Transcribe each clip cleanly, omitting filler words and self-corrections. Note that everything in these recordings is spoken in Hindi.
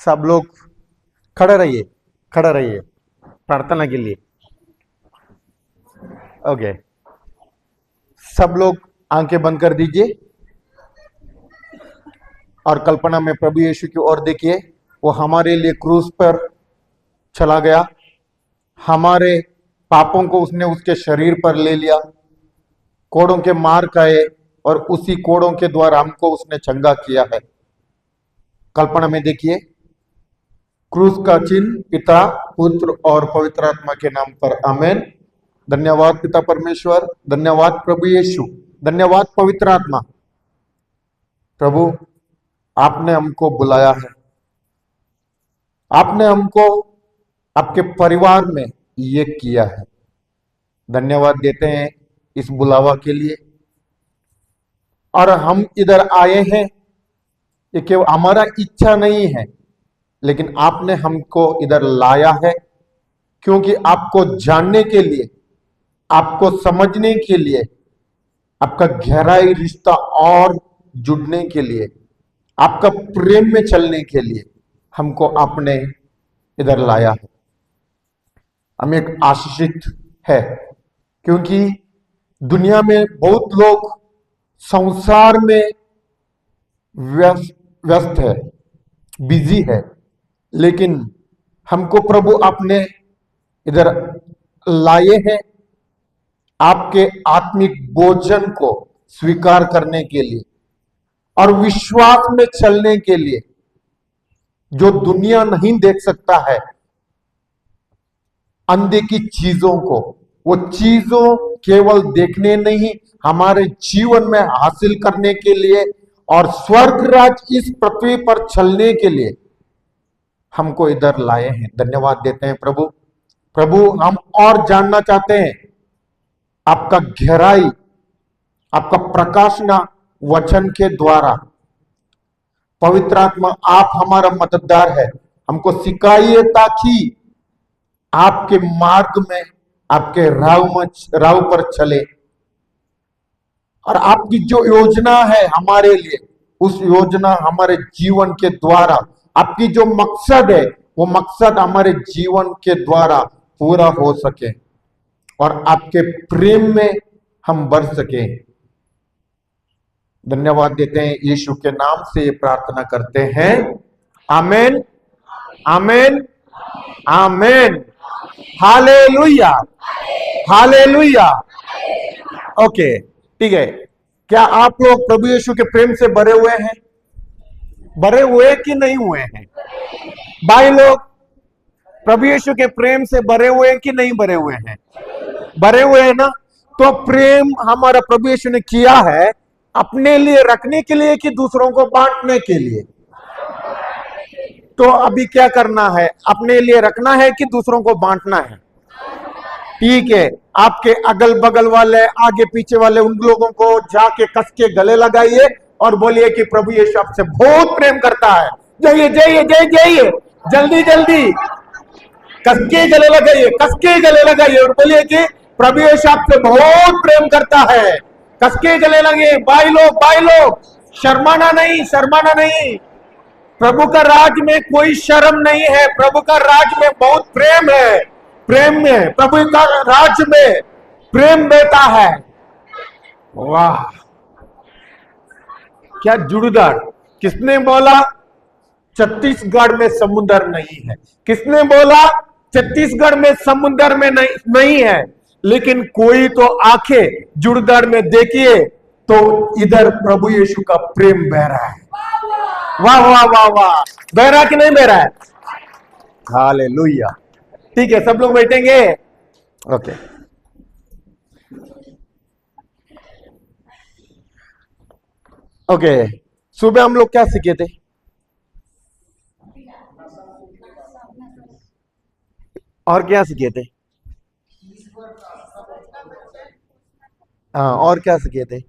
सब लोग खड़े रहिए, खड़े रहिए प्रार्थना के लिए। ओके, सब लोग आंखें बंद कर दीजिए और कल्पना में प्रभु यीशु की ओर देखिए। वो हमारे लिए क्रूस पर चला गया, हमारे पापों को उसने उसके शरीर पर ले लिया, कोड़ों के मार खाए और उसी कोड़ों के द्वारा हमको उसने चंगा किया है। कल्पना में देखिए, क्रूस का चिन्ह पिता, पुत्र और पवित्र आत्मा के नाम पर आमेन। धन्यवाद पिता परमेश्वर, धन्यवाद प्रभु यीशु, धन्यवाद पवित्र आत्मा। प्रभु, आपने हमको बुलाया है, आपने हमको आपके परिवार में ये किया है। धन्यवाद देते हैं इस बुलावा के लिए। और हम इधर आए हैं, ये केवल हमारा इच्छा नहीं है, लेकिन आपने हमको इधर लाया है क्योंकि आपको जानने के लिए, आपको समझने के लिए, आपका गहराई रिश्ता और जुड़ने के लिए, आपका प्रेम में चलने के लिए हमको आपने इधर लाया है। हम एक आशीषित है क्योंकि दुनिया में बहुत लोग संसार में व्यस्त है, बिजी है, लेकिन हमको प्रभु आपने इधर लाए हैं आपके आत्मिक भोजन को स्वीकार करने के लिए और विश्वास में चलने के लिए। जो दुनिया नहीं देख सकता है, अनदेखी चीजों को, वो चीजों केवल देखने नहीं, हमारे जीवन में हासिल करने के लिए और स्वर्ग राज इस पृथ्वी पर चलने के लिए हमको इधर लाए हैं। धन्यवाद देते हैं प्रभु। प्रभु, हम और जानना चाहते हैं आपका गहराई, आपका प्रकाशना वचन के द्वारा। पवित्र आत्मा, आप हमारा मददगार है, हमको सिखाइए ताकि आपके मार्ग में, आपके राह पर चले और आपकी जो योजना है हमारे लिए, उस योजना हमारे जीवन के द्वारा, आपकी जो मकसद है वो मकसद हमारे जीवन के द्वारा पूरा हो सके और आपके प्रेम में हम बढ़ सके। धन्यवाद देते हैं, यीशु के नाम से ये प्रार्थना करते हैं, amen, amen, amen. Hallelujah, hallelujah. Okay, ठीक है। क्या आप लोग प्रभु यीशु के प्रेम से भरे हुए हैं? भरे हुए कि नहीं हुए हैं? भाई लोग, प्रभु यीशु के प्रेम से भरे हुए कि नहीं भरे हुए हैं? भरे हुए हैं ना? तो प्रेम हमारा प्रभु यीशु ने किया है अपने लिए रखने के लिए कि दूसरों को बांटने के लिए? तो अभी क्या करना है? अपने लिए रखना है कि दूसरों को बांटना है? ठीक है, आपके अगल बगल वाले, आगे पीछे वाले, उन लोगों को जाके कस के गले लगाइए और बोलिए कि प्रभु यीशु आपसे बहुत प्रेम करता है। जाइए जाइए जाइए जाइए, जल्दी जल्दी कस के गले लगाइए, कस के गले लगाइए और बोलिए कि प्रभु यीशु आपसे बहुत प्रेम करता है। कस के गले लगे। भाई लोग, शर्माना नहीं, शर्माना नहीं। प्रभु का राज में कोई शर्म नहीं है। प्रभु का राज में बहुत प्रेम है। प्रेम में, प्रभु का राज में प्रेम बेटा है। वाह, क्या जुड़दार। किसने बोला छत्तीसगढ़ में समुद्र नहीं है? किसने बोला छत्तीसगढ़ में समुद्र में नहीं है? लेकिन कोई तो आंखें जुड़दार में देखिए तो इधर प्रभु यीशु का प्रेम बह रहा है। वाह वाह वाह वाह, बह रहा कि नहीं बह रहा है? हालेलुया। ठीक है, सब लोग बैठेंगे। Okay, okay. सुबह हम लोग क्या सीखे थे? और क्या सीखे थे? हाँ, और क्या सीखे थे?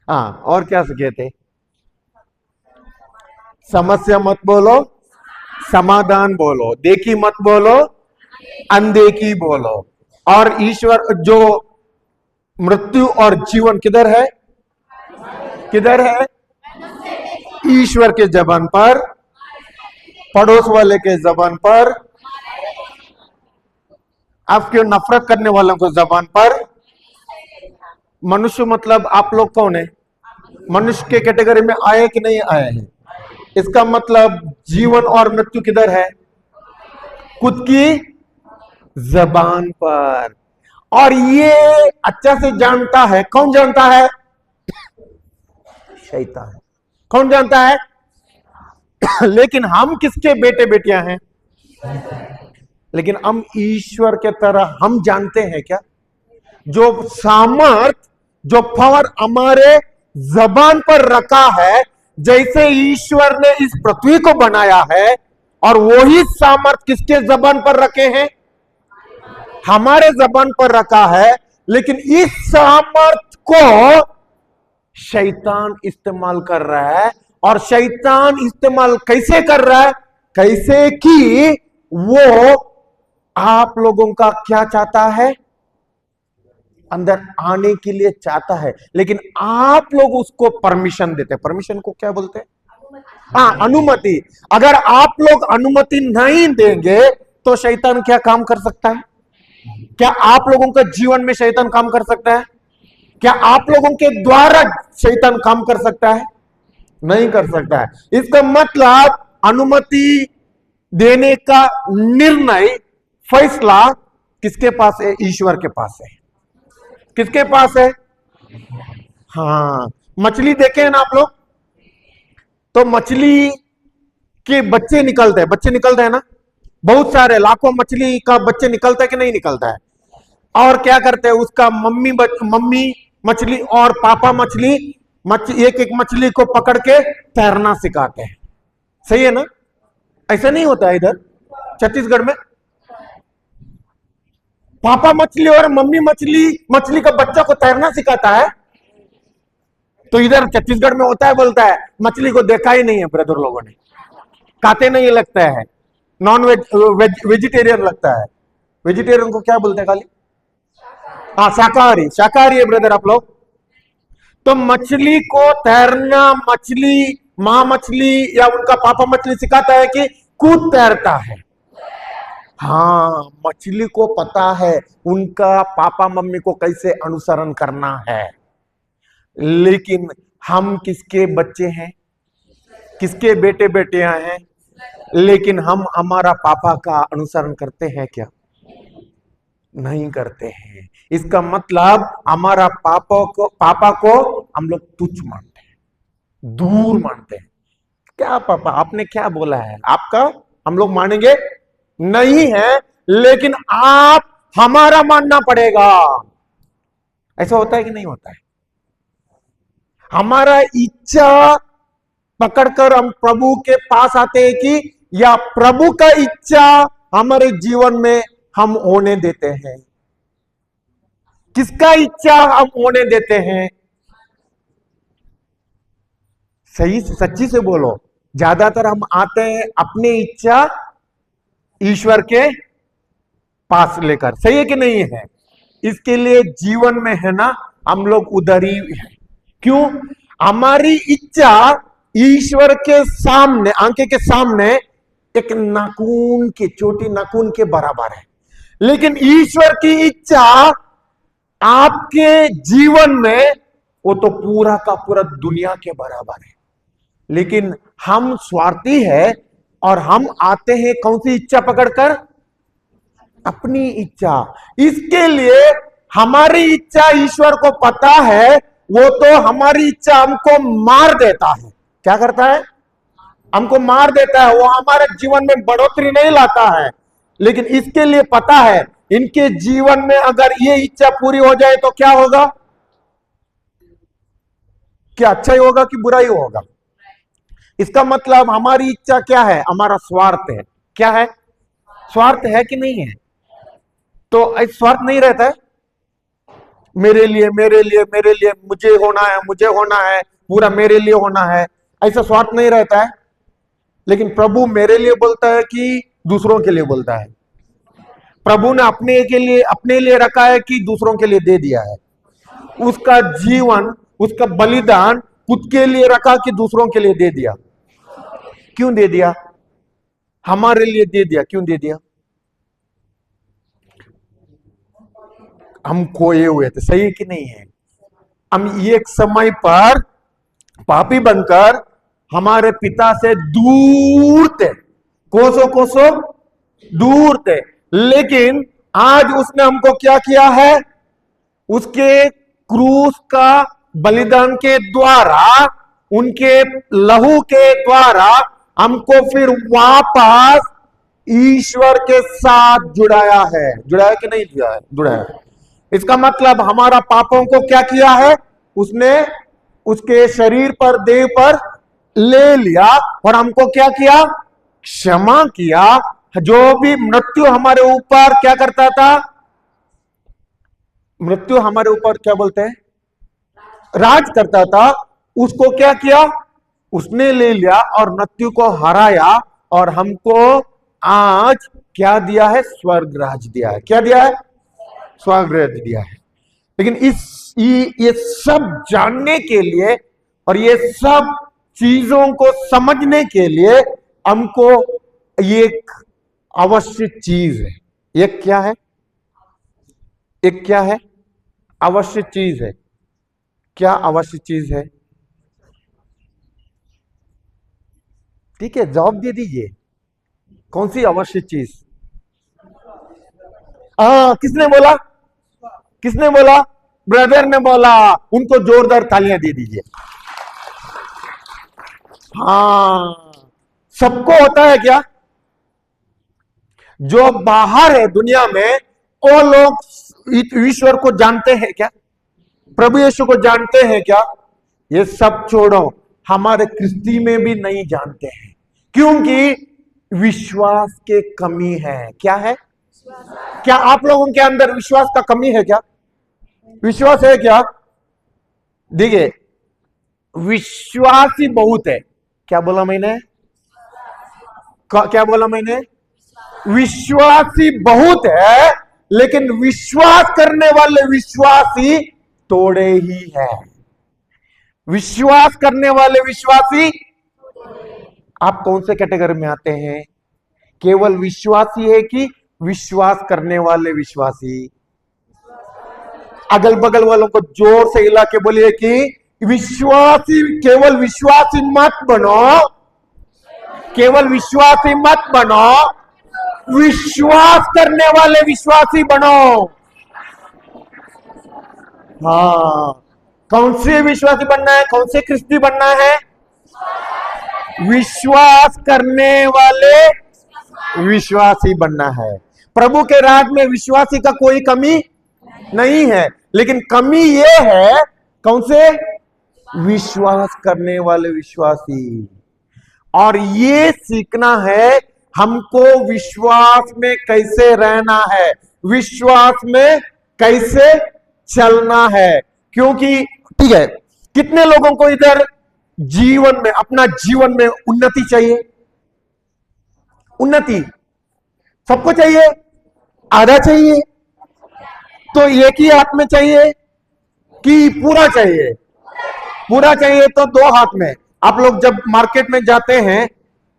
हाँ, और क्या सीखे थे? समस्या मत बोलो, समाधान बोलो। देखी मत बोलो, अनदेखी बोलो। और ईश्वर, जो मृत्यु और जीवन किधर है? किधर है? ईश्वर के जबान पर पड़ोस वाले के जबान पर, आपके नफरत करने वालों को जबान पर। मनुष्य मतलब आप लोग कौन है? मनुष्य के कैटेगरी में आए कि नहीं आए हैं? इसका मतलब जीवन और मृत्यु किधर है? खुद की जबान पर। और ये अच्छा से जानता है, कौन जानता है? शैतान। कौन जानता है? लेकिन हम किसके बेटे बेटियां हैं? लेकिन हम ईश्वर के तरह हम जानते हैं क्या? जो सामर्थ, जो पावर हमारे जबान पर रखा है, जैसे ईश्वर ने इस पृथ्वी को बनाया है, और वही सामर्थ किसके जबान पर रखे हैं? हमारे जबान पर रखा है। लेकिन इस सामर्थ को शैतान इस्तेमाल कर रहा है। और शैतान इस्तेमाल कैसे कर रहा है? कैसे कि वो आप लोगों का क्या चाहता है? अंदर आने के लिए चाहता है, लेकिन आप लोग उसको परमिशन देते हैं। परमिशन को क्या बोलते हैं? हाँ, अनुमति। अगर आप लोग अनुमति नहीं देंगे तो शैतान क्या काम कर सकता है? क्या आप लोगों के जीवन में शैतान काम कर सकता है? क्या आप लोगों के द्वारा शैतान काम कर सकता है? नहीं कर सकता है। इसका मतलब अनुमति देने का निर्णय, फैसला किसके पास है? ईश्वर के पास है। किसके पास है? हाँ, मछली देखे हैं ना आप लोग? तो मछली के बच्चे निकलते हैं, बच्चे निकलते हैं ना, बहुत सारे लाखों मछली का बच्चे निकलता है कि नहीं निकलता है? और क्या करते हैं? उसका मम्मी मछली और पापा मछली एक एक मछली को पकड़ के तैरना सिखाते हैं। सही है ना? ऐसा नहीं होता है इधर छत्तीसगढ़ में? पापा मछली और मम्मी मछली का बच्चा को तैरना सिखाता है। तो इधर छत्तीसगढ़ में होता है, बोलता है मछली को देखा ही नहीं है ब्रदर, लोगों ने खाते नहीं लगता है, नॉन वेजिटेरियन लगता है। वेजिटेरियन को क्या बोलते हैं खाली? हाँ, शाकाहारी। शाकाहारी है ब्रदर आप लोग। तो मछली को तैरना, माँ मछली या उनका पापा मछली सिखाता है कि कूद तैरता है। हाँ, मछली को पता है उनका पापा मम्मी को कैसे अनुसरण करना है। लेकिन हम किसके बच्चे हैं? किसके बेटे बेटियां हैं? लेकिन हम हमारा पापा का अनुसरण करते हैं क्या? नहीं करते हैं। इसका मतलब हमारा पापा को हम लोग तुच्छ मानते हैं, दूर मानते हैं। क्या पापा आपने क्या बोला है आपका हम लोग मानेंगे नहीं है, लेकिन आप हमारा मानना पड़ेगा। ऐसा होता है कि नहीं होता है? हमारा इच्छा पकड़कर हम प्रभु के पास आते हैं कि, या प्रभु का इच्छा हमारे जीवन में हम होने देते हैं? किसका इच्छा हम होने देते हैं? सही सच्ची से बोलो। ज्यादातर हम आते हैं अपनी इच्छा ईश्वर के पास लेकर। सही है कि नहीं है? इसके लिए जीवन में है ना, हम लोग उधर ही है। क्यों? हमारी इच्छा ईश्वर के सामने, आंखें के सामने एक नाखून की, छोटी नाखून के बराबर है। लेकिन ईश्वर की इच्छा आपके जीवन में वो तो पूरा का पूरा दुनिया के बराबर है। लेकिन हम स्वार्थी है और हम आते हैं कौन सी इच्छा पकड़कर? अपनी इच्छा। इसके लिए हमारी इच्छा ईश्वर को पता है, वो तो हमारी इच्छा हमको मार देता है। क्या करता है? हमको मार देता है। वो हमारे जीवन में बढ़ोतरी नहीं लाता है। लेकिन इसके लिए पता है इनके जीवन में अगर ये इच्छा पूरी हो जाए तो क्या होगा? क्या अच्छा ही होगा कि बुरा ही होगा? इसका मतलब हमारी इच्छा क्या है? हमारा स्वार्थ है। क्या है? स्वार्थ है कि नहीं है? तो स्वार्थ नहीं रहता है, मेरे लिए मेरे लिए मेरे लिए, मुझे होना है, मुझे होना है, पूरा मेरे लिए होना है, ऐसा स्वार्थ नहीं रहता है। लेकिन प्रभु मेरे लिए बोलता है कि दूसरों के लिए बोलता है? प्रभु ने अपने लिए रखा है कि दूसरों के लिए दे दिया है? उसका जीवन, उसका बलिदान खुद के लिए रखा कि दूसरों के लिए दे दिया? क्यों दे दिया? हमारे लिए दे दिया। क्यों दे दिया? हम खोए हुए थे, सही है कि नहीं है? हम एक समय पर पापी बनकर हमारे पिता से दूर थे, कोसों कोसों दूर थे, लेकिन आज उसने हमको क्या किया है? उसके क्रूस का बलिदान के द्वारा, उनके लहू के द्वारा हमको फिर वापस ईश्वर के साथ जुड़ाया है। जुड़ाया कि नहीं जुड़ाया? जुड़ाया। इसका मतलब हमारा पापों को क्या किया है? उसने उसके शरीर पर, देह पर ले लिया और हमको क्या किया? क्षमा किया। जो भी मृत्यु हमारे ऊपर क्या करता था? मृत्यु हमारे ऊपर क्या बोलते हैं? राज करता था। उसको क्या किया? उसने ले लिया और मृत्यु को हराया और हमको आज क्या दिया है? स्वर्ग राज दिया है। क्या दिया है? स्वर्ग राज दिया है। लेकिन ये सब जानने के लिए और ये सब चीजों को समझने के लिए हमको एक अवश्य चीज है। एक क्या है? एक क्या है? अवश्य चीज है। क्या अवश्य चीज है? ठीक है, जवाब दे दीजिए। कौन सी अवश्य चीज? किसने बोला? किसने बोला? ब्रदर ने बोला। उनको जोरदार तालियां दे दीजिए। हाँ, सबको होता है क्या? जो बाहर है दुनिया में, वो लोग ईश्वर को जानते हैं क्या? प्रभु यीशु को जानते हैं क्या? ये सब छोड़ो, हमारे क्रिस्ती में भी नहीं जानते हैं, क्योंकि विश्वास के कमी है। क्या है? क्या आप लोगों के अंदर विश्वास का कमी है क्या? विश्वास है क्या? देखिए, विश्वासी बहुत है। क्या बोला मैंने? क्या बोला मैंने? विश्वासी बहुत है, लेकिन विश्वास करने वाले विश्वासी थोड़े ही है। विश्वास करने वाले विश्वासी, आप कौन से कैटेगरी में आते हैं? केवल विश्वासी है कि विश्वास करने वाले विश्वासी? अगल बगल वालों को जोर से हिला के बोलिए कि विश्वासी, केवल विश्वासी मत बनो, केवल विश्वासी मत बनो, विश्वास करने वाले विश्वासी बनो। हाँ, कौन से विश्वासी बनना है? कौन से क्रिस्ती बनना है? विश्वास करने वाले विश्वासी बनना है। प्रभु के राज में विश्वासी का कोई कमी नहीं है, लेकिन कमी यह है, कौन से? विश्वास करने वाले विश्वासी। और ये सीखना है हमको, विश्वास में कैसे रहना है, विश्वास में कैसे चलना है। क्योंकि ठीक है, कितने लोगों को इधर जीवन में, अपना जीवन में उन्नति चाहिए? उन्नति सबको चाहिए? आधा चाहिए? तो एक ही हाथ में चाहिए कि पूरा चाहिए? पूरा चाहिए तो दो हाथ में। आप लोग जब मार्केट में जाते हैं,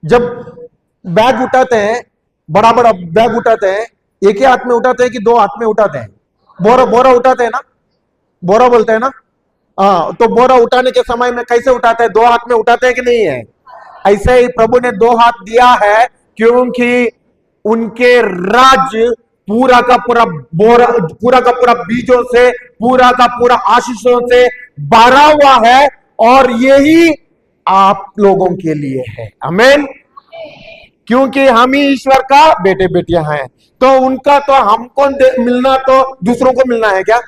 जब बैग उठाते हैं, बड़ा बड़ा बैग उठाते हैं, एक ही हाथ में उठाते हैं कि दो हाथ में उठाते हैं? बोरा बोरा उठाते हैं ना, बोरा बोलते हैं ना। हाँ, तो बोरा उठाने के समय में कैसे उठाते हैं? दो हाथ में उठाते हैं कि नहीं है? ऐसे ही प्रभु ने दो हाथ दिया है, क्योंकि उनके राज्य पूरा का पूरा बोरा, पूरा का पूरा बीजों से, पूरा का पूरा आशीषों से भरा हुआ है, और यही आप लोगों के लिए है। आमीन। क्योंकि हम ही ईश्वर का बेटे बेटियां हैं, तो उनका तो हमको मिलना, तो दूसरों को मिलना है क्या?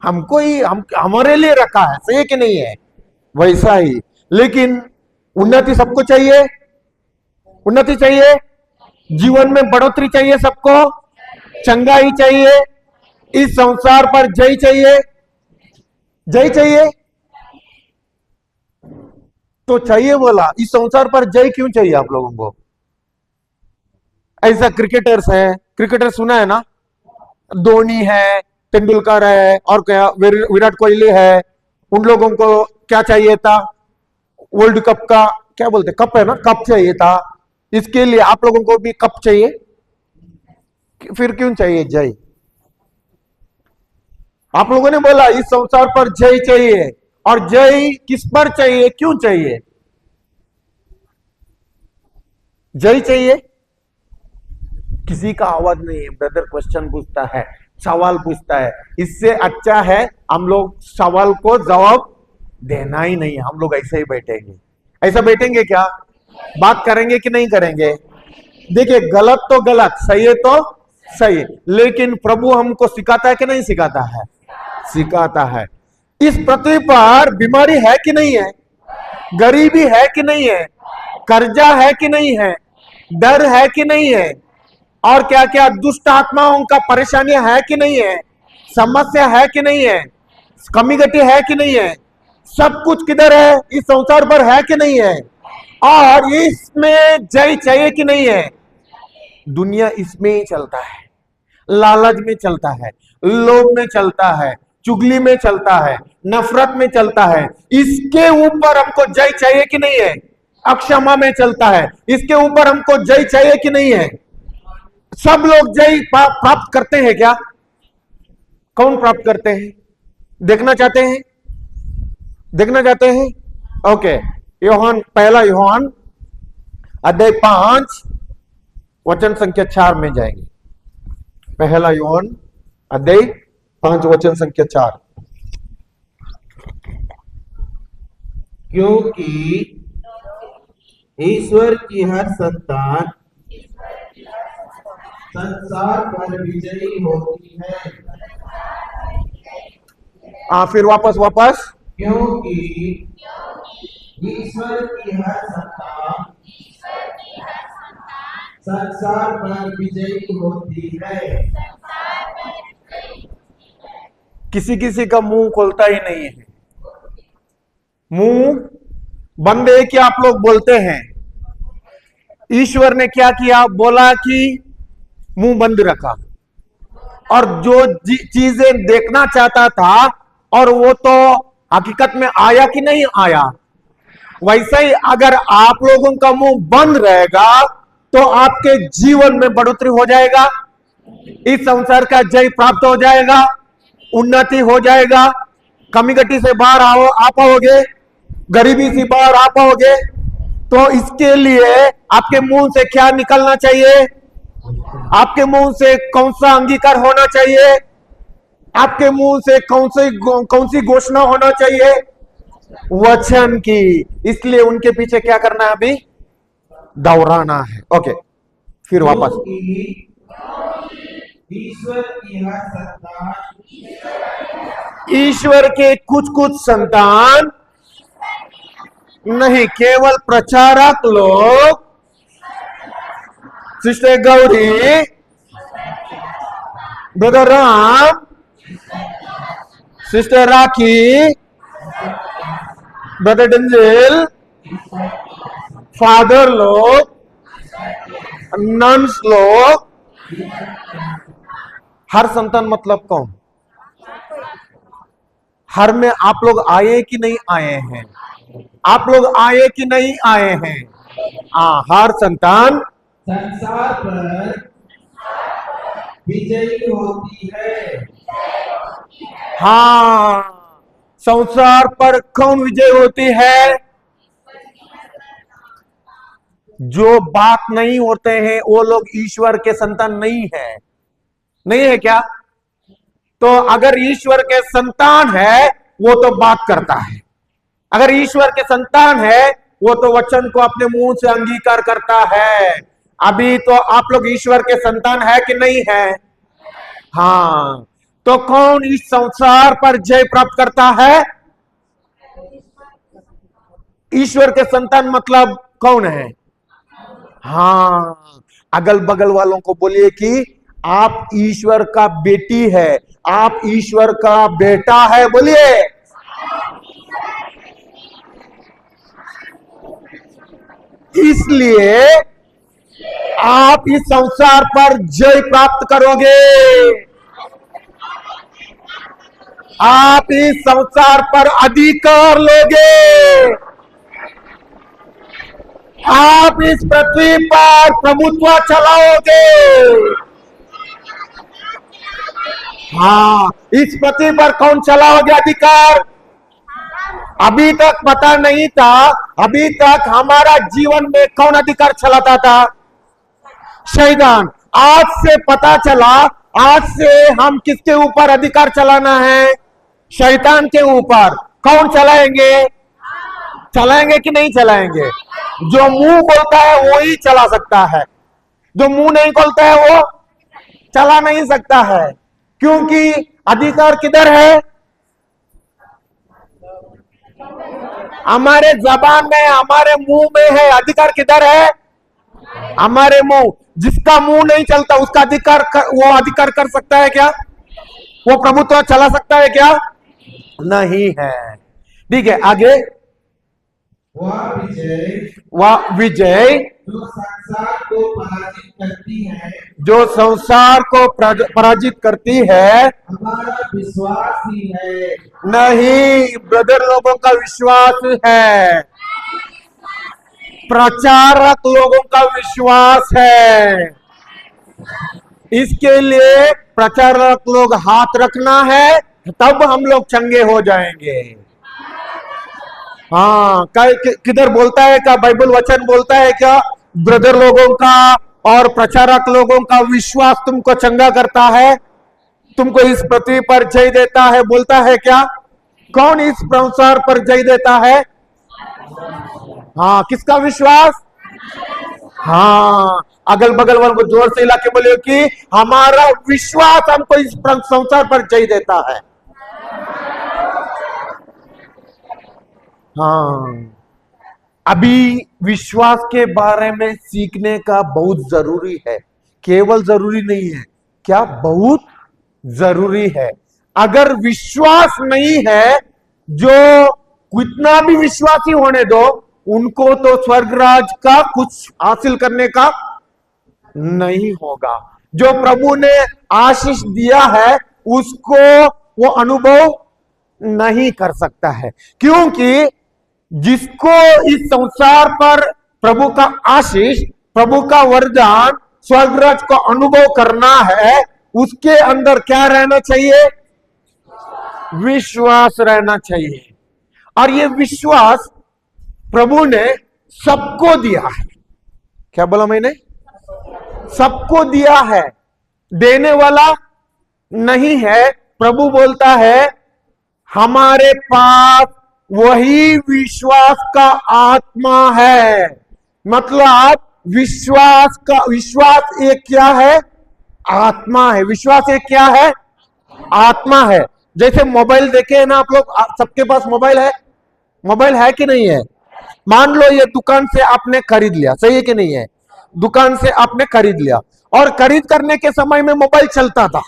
हमको ही, हम हमारे लिए रखा है, सही है कि नहीं है? वैसा ही, लेकिन उन्नति सबको चाहिए। उन्नति चाहिए, जीवन में बढ़ोतरी चाहिए, सबको चंगाई चाहिए, इस संसार पर जय चाहिए। जय चाहिए तो चाहिए बोला, इस संसार पर जय क्यों चाहिए आप लोगों को? ऐसा क्रिकेटर्स है, क्रिकेटर सुना है ना, धोनी है, तेंदुलकर है, और क्या विराट कोहली है। उन लोगों को क्या चाहिए था? वर्ल्ड कप का, क्या बोलते, कप है ना, कप चाहिए था। इसके लिए आप लोगों को भी कप चाहिए, फिर क्यों चाहिए जय? आप लोगों ने बोला इस संसार पर जय चाहिए, और जय किस पर चाहिए, क्यों चाहिए जय चाहिए? किसी का आवाज नहीं है। ब्रदर क्वेश्चन पूछता है, सवाल पूछता है, इससे अच्छा है हम लोग सवाल को जवाब देना ही नहीं, हम लोग ऐसे ही बैठेंगे। ऐसा बैठेंगे क्या? बात करेंगे कि नहीं करेंगे? देखिए, गलत तो गलत, सही है तो सही, लेकिन प्रभु हमको सिखाता है कि नहीं सिखाता है? सिखाता है। इस पृथ्वी पर बीमारी है कि नहीं है? गरीबी है कि नहीं है? कर्जा है कि नहीं है? डर है कि नहीं है? और क्या क्या दुष्ट आत्माओं का परेशानियां है कि नहीं है? समस्या है कि नहीं है? कमी घटी है कि नहीं है? सब कुछ किधर है? इस संसार पर है कि नहीं है? और इसमें जय चाहिए कि नहीं है? दुनिया इसमें ही चलता है, लालच में चलता है, लोभ में चलता है, चुगली में चलता है, नफरत में चलता है। इसके ऊपर हमको जय चाहिए कि नहीं है? अक्षमा में चलता है, इसके ऊपर हमको जय चाहिए कि नहीं है? सब लोग जय प्राप्त करते हैं क्या? कौन प्राप्त करते हैं? देखना चाहते हैं? देखना चाहते हैं? ओके, योहान, पहला योहान अध्याय 5 वचन संख्या 4 में जाएंगे। पहला योहान अध्याय 5 वचन संख्या 4। क्योंकि ईश्वर की हर संतान संसार पर विजयी होती है। फिर वापस क्योंकि ईश्वर की हर संतान संसार पर विजयी होती है। किसी किसी का मुंह खोलता ही नहीं है, मुंह बंद है कि आप लोग बोलते हैं। ईश्वर ने क्या किया? बोला कि मुंह बंद रखा, और जो चीजें देखना चाहता था, और वो तो हकीकत में आया कि नहीं आया। वैसे ही अगर आप लोगों का मुंह बंद रहेगा तो आपके जीवन में बढ़ोतरी हो जाएगा, इस संसार का जय प्राप्त हो जाएगा, उन्नति हो जाएगा, कमी घटी से बाहर आ पाओगे, गरीबी से बाहर आ पाओगे। तो इसके लिए आपके मुंह से क्या निकलना चाहिए? आपके मुंह से कौन सा अंगीकार होना चाहिए? आपके मुंह से कौन सी घोषणा होना चाहिए? वचन की। इसलिए उनके पीछे क्या करना है? अभी दौड़ाना है। ओके, फिर वापस। ईश्वर की हर संतान, ईश्वर के कुछ कुछ संतान नहीं, केवल प्रचारक लोग, sister Gauri, brother Ram, sister Rakhi, brother Denzel, father लोग, नन्स लोग। हर संतान मतलब कौन? हर में आप लोग आए कि नहीं आए हैं? आप लोग आए कि नहीं आए हैं? हर संतान संसार पर विजयी होती है। हाँ, संसार पर कौन विजय होती है? जो बात नहीं होते हैं वो लोग ईश्वर के संतान नहीं है। नहीं है क्या? तो अगर ईश्वर के संतान है वो तो बात करता है, अगर ईश्वर के संतान है वो तो वचन को अपने मुंह से अंगीकार करता है। अभी तो आप लोग ईश्वर के संतान है कि नहीं है? हाँ, तो कौन इस संसार पर जय प्राप्त करता है? ईश्वर के संतान मतलब कौन है? हाँ, अगल बगल वालों को बोलिए कि आप ईश्वर का बेटी है, आप ईश्वर का बेटा है। बोलिए, इसलिए आप इस संसार पर जय प्राप्त करोगे, आप इस संसार पर अधिकार लोगे। आप इस पृथ्वी पर प्रभुत्व चलाओगे। हाँ, इस पृथ्वी पर कौन चलाओगे अधिकार? अभी तक पता नहीं था। अभी तक हमारा जीवन में कौन अधिकार चलाता था? शैतान। आज से पता चला, आज से हम किसके ऊपर अधिकार चलाना है? शैतान के ऊपर। कौन चलाएंगे? चलाएंगे कि नहीं चलाएंगे? जो मुंह बोलता है वो ही चला सकता है, जो मुंह नहीं खोलता है वो चला नहीं सकता है। क्योंकि अधिकार किधर है? हमारे जबान में, हमारे मुंह में है। अधिकार किधर है? हमारे मुंह। जिसका मुंह नहीं चलता उसका अधिकार वो अधिकार कर सकता है क्या? वो प्रभुत्व चला सकता है क्या? नहीं है। ठीक है, आगे। वह विजय जो संसार को पराजित करती है, जो संसार को पराजित करती है। हमारा विश्वास ही है। नहीं, ब्रदर लोगों का विश्वास है, प्रचारक लोगों का विश्वास है। इसके लिए प्रचारक लोग हाथ रखना है, तब हम लोग चंगे हो जाएंगे। हाँ, किधर बोलता है क्या? बाइबल वचन बोलता है क्या? ब्रदर लोगों का और प्रचारक लोगों का विश्वास तुमको चंगा करता है, तुमको इस पृथ्वी पर जय देता है। बोलता है क्या? कौन इस संसार पर जय देता है? हाँ, किसका विश्वास? हाँ, अगल बगल वालों को जोर से इलाके बोले कि हमारा विश्वास हमको इस संसार पर जय देता है। हाँ, अभी विश्वास के बारे में सीखने का बहुत जरूरी है। केवल जरूरी नहीं है, क्या बहुत जरूरी है। अगर विश्वास नहीं है, जो कितना भी विश्वासी होने दो, उनको तो स्वर्ग राज का कुछ हासिल करने का नहीं होगा। जो प्रभु ने आशीष दिया है उसको वो अनुभव नहीं कर सकता है। क्योंकि जिसको इस संसार पर प्रभु का आशीष, प्रभु का वरदान, स्वर्गराज को अनुभव करना है, उसके अंदर क्या रहना चाहिए? विश्वास रहना चाहिए। और ये विश्वास प्रभु ने सबको दिया है। क्या बोला मैंने? सबको दिया है, देने वाला नहीं है। प्रभु बोलता है हमारे पास वही विश्वास का आत्मा है। मतलब विश्वास एक क्या है? आत्मा है। विश्वास एक क्या है? आत्मा है। जैसे मोबाइल देखे है ना आप लोग, सबके पास मोबाइल है। मोबाइल है कि नहीं है? मान लो ये दुकान से आपने खरीद लिया, सही है कि नहीं है? दुकान से आपने खरीद लिया और खरीद करने के समय में मोबाइल चलता था,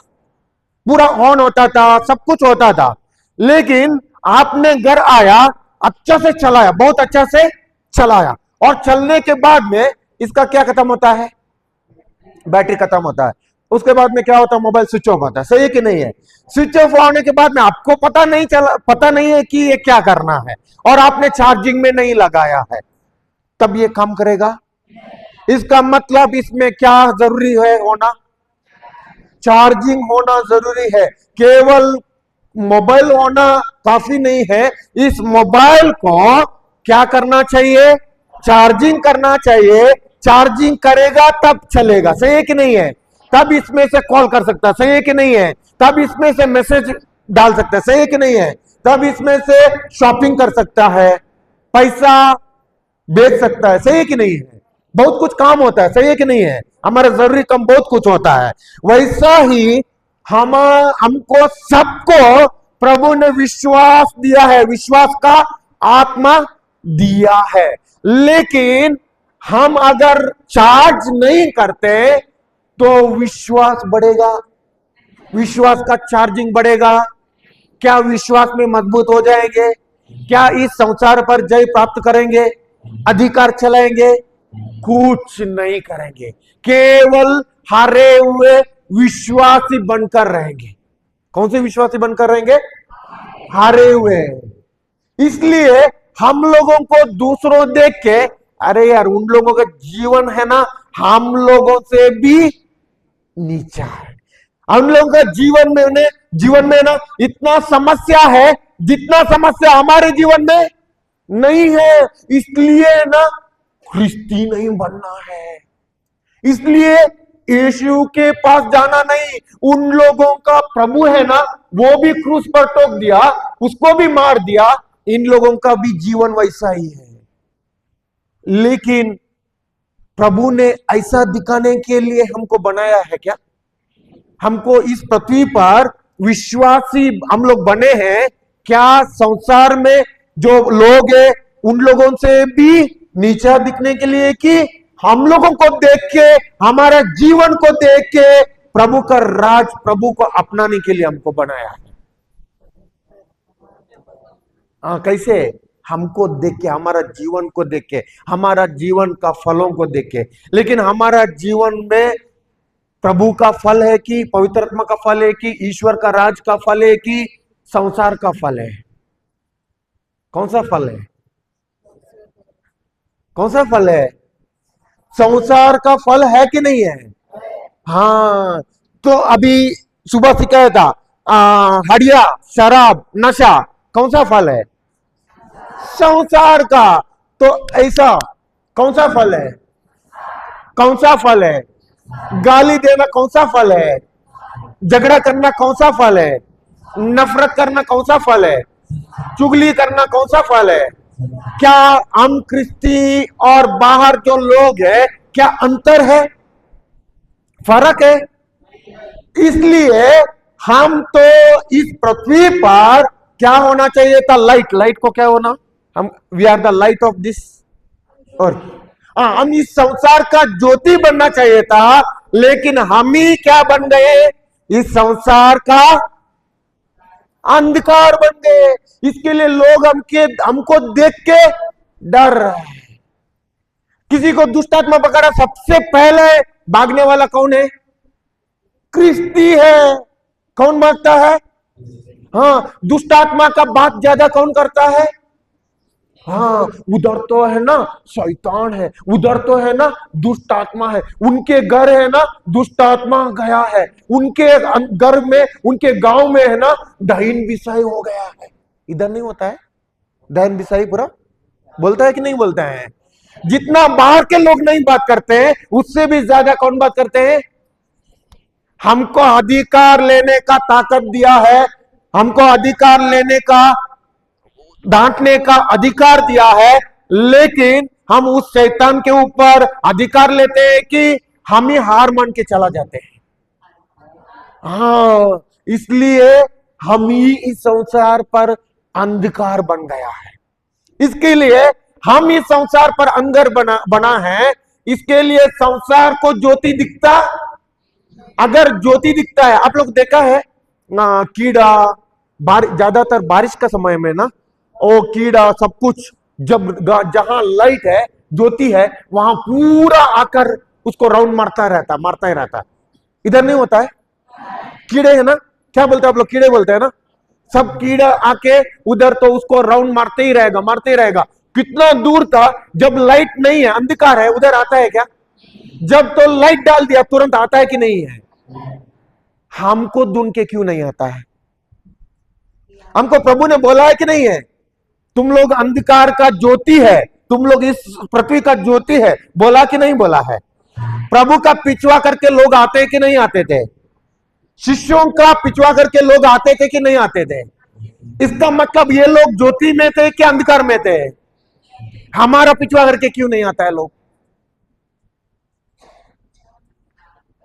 पूरा ऑन होता था, सब कुछ होता था। लेकिन आपने घर आया, अच्छा से चलाया, बहुत अच्छा से चलाया, और चलने के बाद में इसका क्या खत्म होता है? बैटरी खत्म होता है। उसके बाद में क्या होता है? मोबाइल स्विच ऑफ होता है, सही है कि नहीं है? स्विच ऑफ होने के बाद में आपको पता नहीं है कि ये क्या करना है, और आपने चार्जिंग में नहीं लगाया है, तब ये काम करेगा? इसका मतलब इसमें क्या जरूरी है होना? चार्जिंग होना जरूरी है। केवल मोबाइल होना काफी नहीं है, इस मोबाइल को क्या करना चाहिए? चार्जिंग करना चाहिए। चार्जिंग करेगा तब चलेगा, सही है कि नहीं है? तब इसमें से कॉल कर सकता है, सही है कि नहीं है? तब इसमें से मैसेज डाल सकता है, सही है कि नहीं है? तब इसमें से शॉपिंग कर सकता है, पैसा बेच सकता है, सही है कि नहीं है? बहुत कुछ काम होता है, सही है कि नहीं है? हमारे जरूरी काम बहुत कुछ होता है। वैसा ही हमको सबको प्रभु ने विश्वास दिया है, विश्वास का आत्मा दिया है। लेकिन हम अगर चार्ज नहीं करते तो विश्वास बढ़ेगा, विश्वास का चार्जिंग बढ़ेगा। क्या विश्वास में मजबूत हो जाएंगे? क्या इस संसार पर जय प्राप्त करेंगे? अधिकार चलाएंगे? कुछ नहीं करेंगे। केवल हारे हुए विश्वासी बनकर रहेंगे। कौन से विश्वासी बनकर रहेंगे? हारे हुए। इसलिए हम लोगों को दूसरों देख के अरे यार, उन लोगों का जीवन है ना हम लोगों से भी नीचा है। हम लोगों का जीवन में ना इतना समस्या है जितना समस्या हमारे जीवन में नहीं है। इसलिए ना ख्रिस्ती नहीं बनना है, इसलिए यीशु के पास जाना नहीं। उन लोगों का प्रभु है ना, वो भी क्रूस पर टोक दिया, उसको भी मार दिया। इन लोगों का भी जीवन वैसा ही है। लेकिन प्रभु ने ऐसा दिखाने के लिए हमको बनाया है क्या? हमको इस पृथ्वी पर विश्वासी हम लोग बने हैं क्या? संसार में जो लोग हैं उन लोगों से भी नीचा दिखने के लिए कि हम लोगों को देख के, हमारा जीवन को देख के प्रभु का राज, प्रभु को अपनाने के लिए हमको बनाया है। कैसे? हमको देख के, हमारा जीवन को देख के, हमारा जीवन का फलों को देख के। लेकिन हमारा जीवन में प्रभु का फल है कि पवित्र आत्मा का फल है कि ईश्वर का राज का फल है कि संसार का फल है? कौन सा फल है? कौन सा फल है? संसार का फल है कि नहीं है? हाँ, तो अभी सुबह सिखाया था हड़िया, शराब, नशा कौन सा फल है? संसार का। तो ऐसा कौन सा फल है? कौन सा फल है? गाली देना कौन सा फल है? झगड़ा करना कौन सा फल है? नफरत करना कौन सा फल है? चुगली करना कौन सा फल है? क्या हम क्रिस्ती और बाहर जो लोग हैं, क्या अंतर है? फर्क है? इसलिए हम तो इस पृथ्वी पर क्या होना चाहिए था? लाइट को क्या होना? हम we are the light of this earth. हम इस संसार का ज्योति बनना चाहिए था, लेकिन हम ही क्या बन गए? इस संसार का अंधकार बन गए। इसके लिए लोग हमको देख के डर रहे हैं। किसी को दुष्ट आत्मा पकड़ा, सबसे पहले भागने वाला कौन है? क्रिस्ती है। कौन भागता है? हाँ, दुष्ट आत्मा का बात ज्यादा कौन करता है? हाँ, उधर तो है ना शैतान है, उधर तो है ना दुष्ट आत्मा है, उनके घर है ना दुष्ट आत्मा गया है, उनके घर में, उनके गांव में है ना डाइन विषय हो गया है। इधर नहीं होता है डाइन विषय? पूरा बोलता है कि नहीं बोलता है? जितना बाहर के लोग नहीं बात करते हैं, उससे भी ज्यादा कौन बात करते हैं? हमको अधिकार लेने का ताकत दिया है, हमको अधिकार लेने का, डांटने का अधिकार दिया है, लेकिन हम उस शैतान के ऊपर अधिकार लेते हैं कि हम ही हार मान के चला जाते हैं। हाँ, इसलिए हम ही इस संसार पर अंधकार बन गया है। इसके लिए हम इस संसार पर अंधकार बना है। इसके लिए संसार को ज्योति दिखता, अगर ज्योति दिखता है, आप लोग देखा है ना, कीड़ा ज्यादातर बारिश का समय में ना, ओ कीड़ा सब कुछ, जब जहां लाइट है, ज्योति है, वहां पूरा आकर उसको राउंड मारता ही रहता। इधर नहीं होता है? कीड़े है ना, क्या बोलते हैं आप लोग? कीड़े बोलते हैं ना। सब कीड़ा आके उधर तो उसको राउंड मारते ही रहेगा। कितना दूर था, जब लाइट नहीं है, अंधकार है, उधर आता है क्या? जब तो लाइट डाल दिया तुरंत आता है कि नहीं है? हमको ढूंढ के क्यों नहीं आता है? हमको प्रभु ने बोला है कि नहीं है? तुम लोग अंधकार का ज्योति है, तुम लोग इस पृथ्वी का ज्योति है, बोला कि नहीं बोला है? प्रभु का पिछवा करके लोग आते कि नहीं आते थे? शिष्यों का पिछवा करके लोग आते थे कि नहीं आते थे? इसका मतलब ये लोग ज्योति में थे कि अंधकार में थे? हमारा पिछवा करके क्यों नहीं आता है लोग?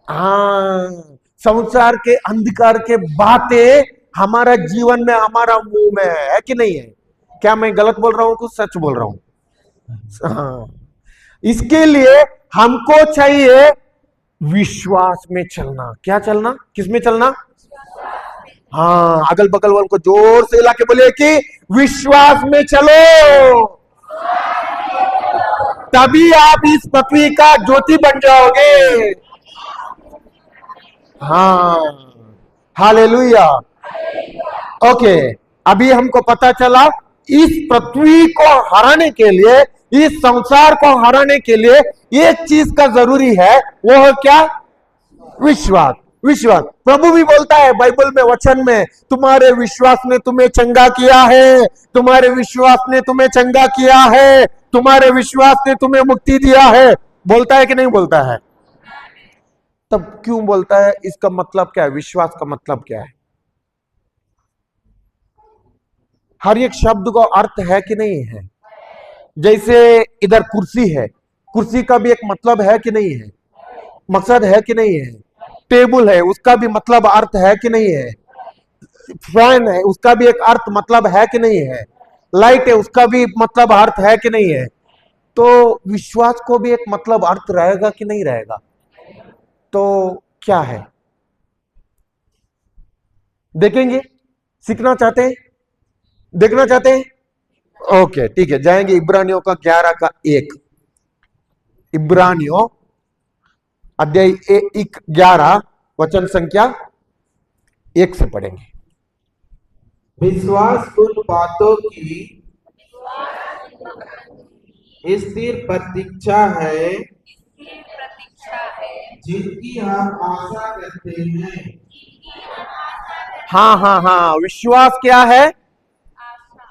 हाँ, संसार के अंधकार के बातें हमारा जीवन में, हमारा मुंह में है कि नहीं है? क्या मैं गलत बोल रहा हूं कुछ सच बोल रहा हूं? हाँ, इसके लिए हमको चाहिए विश्वास में चलना। क्या चलना? किस में चलना? हाँ, अगल बगल वालों को जोर से हिला के बोलिए कि विश्वास में चलो, तभी आप इस पृथ्वी का ज्योति बन जाओगे। हाँ, हालेलुया। ओके, अभी हमको पता चला इस पृथ्वी को हराने के लिए इस संसार को हराने के लिए एक चीज का जरूरी है, वो है क्या? विश्वास। विश्वास। प्रभु भी बोलता है बाइबल में, वचन में, तुम्हारे विश्वास ने तुम्हें चंगा किया है, तुम्हारे विश्वास ने तुम्हें चंगा किया है, तुम्हारे विश्वास ने तुम्हें मुक्ति दिया है। बोलता है कि नहीं बोलता है? तब क्यों बोलता है? इसका मतलब क्या है? विश्वास का मतलब क्या है? हर एक शब्द को अर्थ है कि नहीं है? जैसे इधर कुर्सी है, कुर्सी का भी एक मतलब है कि नहीं है? मकसद है कि नहीं है? टेबल है, उसका भी मतलब अर्थ है कि नहीं है? फैन है, उसका भी एक अर्थ मतलब है कि नहीं है? लाइट है, उसका भी मतलब अर्थ है कि नहीं है? तो विश्वास को भी एक मतलब अर्थ रहेगा कि नहीं रहेगा? तो क्या है? देखेंगे? सीखना चाहते हैं? देखना चाहते हैं? ओके, ठीक है। जाएंगे इब्रानियों का 11 का 1। इब्रानियों अध्याय 11 वचन संख्या 1 से पढ़ेंगे। विश्वास उन बातों की स्थिर प्रतीक्षा है जिनकी हम आशा करते हैं। हाँ, विश्वास क्या है?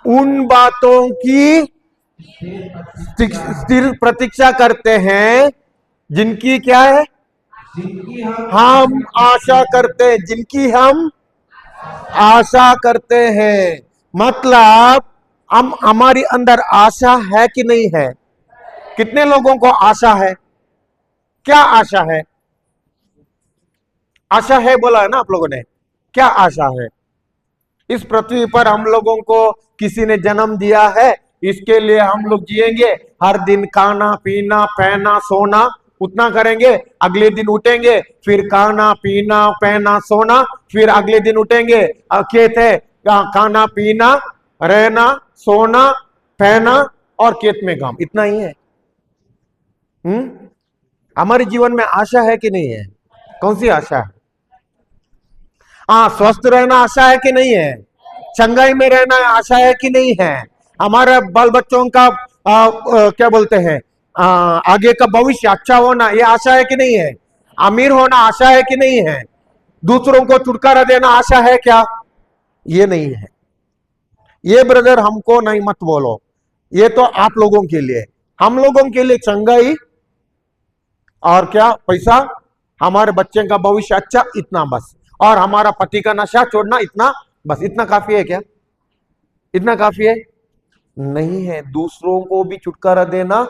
उन बातों की स्थिर प्रतीक्षा करते हैं जिनकी क्या है? जिनकी हम आशा करते हैं, जिनकी हम आशा करते हैं। मतलब हम, हमारी अंदर आशा है कि नहीं है? कितने लोगों को आशा है? क्या आशा है? आशा है बोला है ना आप लोगों ने? क्या आशा है? इस पृथ्वी पर हम लोगों को किसी ने जन्म दिया है, इसके लिए हम लोग जिएंगे, हर दिन खाना पीना पहना सोना उतना करेंगे, अगले दिन उठेंगे, फिर खाना पीना पहना सोना, फिर अगले दिन उठेंगे, खेत है, खाना पीना रहना सोना पहना और खेत में काम, इतना ही है। हमारे जीवन में आशा है कि नहीं है? कौन सी आशा है? स्वस्थ रहना आशा है कि नहीं है? चंगाई में रहना आशा है कि नहीं है? हमारे बाल बच्चों का क्या बोलते हैं, आगे का भविष्य अच्छा होना, ये आशा है कि नहीं है? अमीर होना आशा है कि नहीं है? दूसरों को छुटकारा देना आशा है क्या? ये नहीं है। ये ब्रदर हमको नहीं मत बोलो, ये तो आप लोगों के लिए। हम लोगों के लिए चंगाई और क्या? पैसा, हमारे बच्चे का भविष्य अच्छा, इतना बस। और हमारा पति का नशा छोड़ना, इतना बस। इतना काफी है क्या? इतना काफी है? नहीं है। दूसरों को भी छुटकारा देना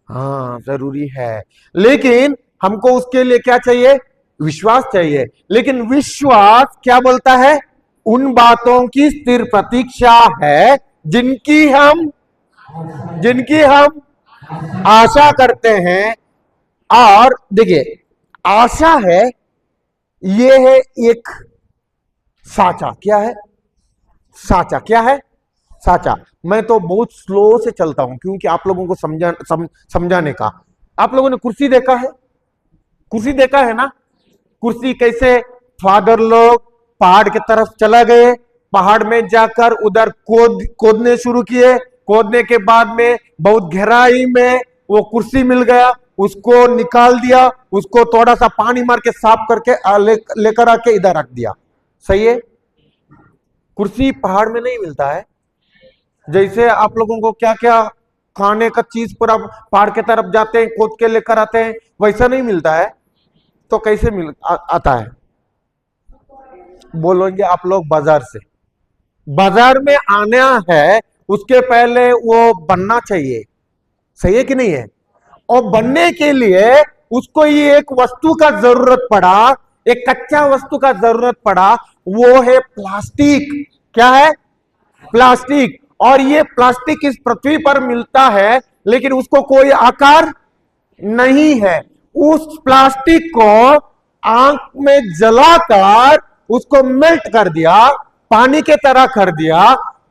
हाँ जरूरी है, लेकिन हमको उसके लिए क्या चाहिए? विश्वास चाहिए। लेकिन विश्वास क्या बोलता है? उन बातों की स्थिर प्रतीक्षा है जिनकी हम आशा करते हैं। और देखिए, आशा है, ये है एक साचा। क्या है? साचा। क्या है? साचा। मैं तो बहुत स्लो से चलता हूं क्योंकि आप लोगों को समझाने का। आप लोगों ने कुर्सी देखा है? कुर्सी देखा है ना? कुर्सी कैसे फादर लोग पहाड़ की तरफ चला गए, पहाड़ में जाकर उधर खोदने शुरू किए, खोदने के बाद में बहुत गहराई में वो कुर्सी मिल गया, उसको निकाल दिया, उसको थोड़ा सा पानी मार के साफ करके लेकर आके इधर रख दिया। सही है? कुर्सी पहाड़ में नहीं मिलता है। जैसे आप लोगों को क्या क्या खाने का चीज पर आप पहाड़ के तरफ जाते हैं, खोद के लेकर आते हैं, वैसा नहीं मिलता है। तो कैसे आता है? बोलोगे आप लोग बाजार से। बाजार में आना है, उसके पहले वो बनना चाहिए। सही है कि नहीं है? और बनने के लिए उसको ये एक वस्तु का जरूरत पड़ा, एक कच्चा वस्तु का जरूरत पड़ा, वो है प्लास्टिक। क्या है? प्लास्टिक। और ये प्लास्टिक इस पृथ्वी पर मिलता है, लेकिन उसको कोई आकार नहीं है। उस प्लास्टिक को आंख में जलाकर उसको मेल्ट कर दिया, पानी के तरह कर दिया,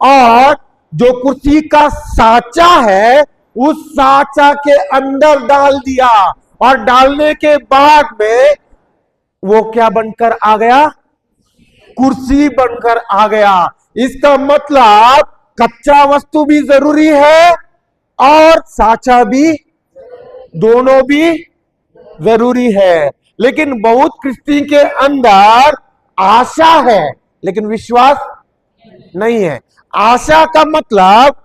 और जो कुर्सी का साचा है उस साचा के अंदर डाल दिया, और डालने के बाद में वो क्या बनकर आ गया? कुर्सी बनकर आ गया। इसका मतलब कच्चा वस्तु भी जरूरी है और साचा भी, दोनों भी जरूरी है। लेकिन बहुत क्रिश्चियन के अंदर आशा है लेकिन विश्वास नहीं है। आशा का मतलब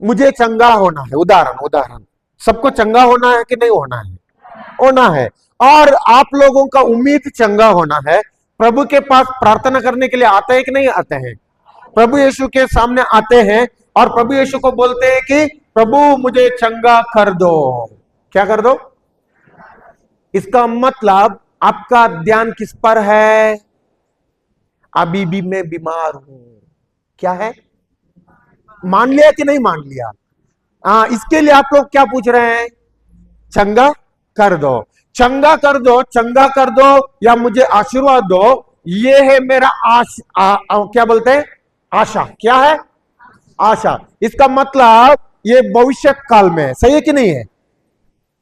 मुझे चंगा होना है, उदाहरण सबको चंगा होना है कि नहीं होना है? होना है। और आप लोगों का उम्मीद चंगा होना है। प्रभु के पास प्रार्थना करने के लिए आते हैं कि नहीं आते हैं? प्रभु यीशु के सामने आते हैं और प्रभु यीशु को बोलते हैं कि प्रभु मुझे चंगा कर दो। क्या कर दो? इसका मतलब आपका ध्यान किस पर है? अभी भी मैं बीमार हूं। क्या है? मान लिया कि नहीं मान लिया? इसके लिए आप लोग क्या पूछ रहे हैं? चंगा कर दो, चंगा कर दो, चंगा कर दो, या मुझे आशीर्वाद दो। ये है मेरा क्या बोलते हैं? आशा। क्या है? आशा। इसका मतलब ये भविष्य काल में, सही है कि नहीं है?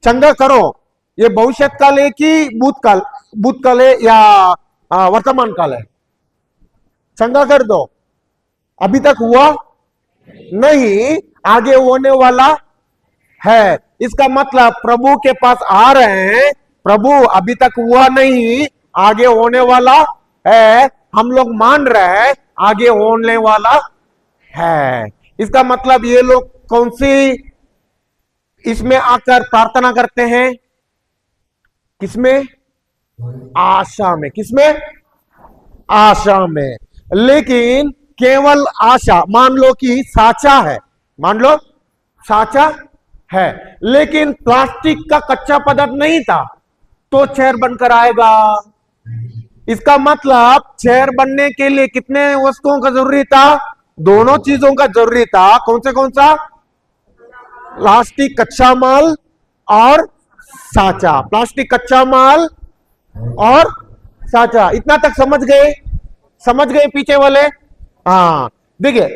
चंगा करो, ये भविष्य काल है कि भूतकाल है या वर्तमान काल है? चंगा कर दो। अभी तक हुआ नहीं, आगे होने वाला है। इसका मतलब प्रभु के पास आ रहे हैं, प्रभु अभी तक हुआ नहीं, आगे होने वाला है। हम लोग मान रहे हैं आगे होने वाला है। इसका मतलब ये लोग कौन सी इसमें आकर प्रार्थना करते हैं? किसमें? आशा में। किसमें? आशा में। लेकिन केवल आशा, मान लो कि साचा है, मान लो साचा है, लेकिन प्लास्टिक का कच्चा पदार्थ नहीं था तो चेयर बनकर आएगा। इसका मतलब चेयर बनने के लिए कितने वस्तुओं का जरूरी था? दोनों चीजों का जरूरी था। कौन सा? प्लास्टिक कच्चा माल और साचा। प्लास्टिक कच्चा माल और साचा। इतना तक समझ गए? समझ गए पीछे वाले? हाँ, देखिए,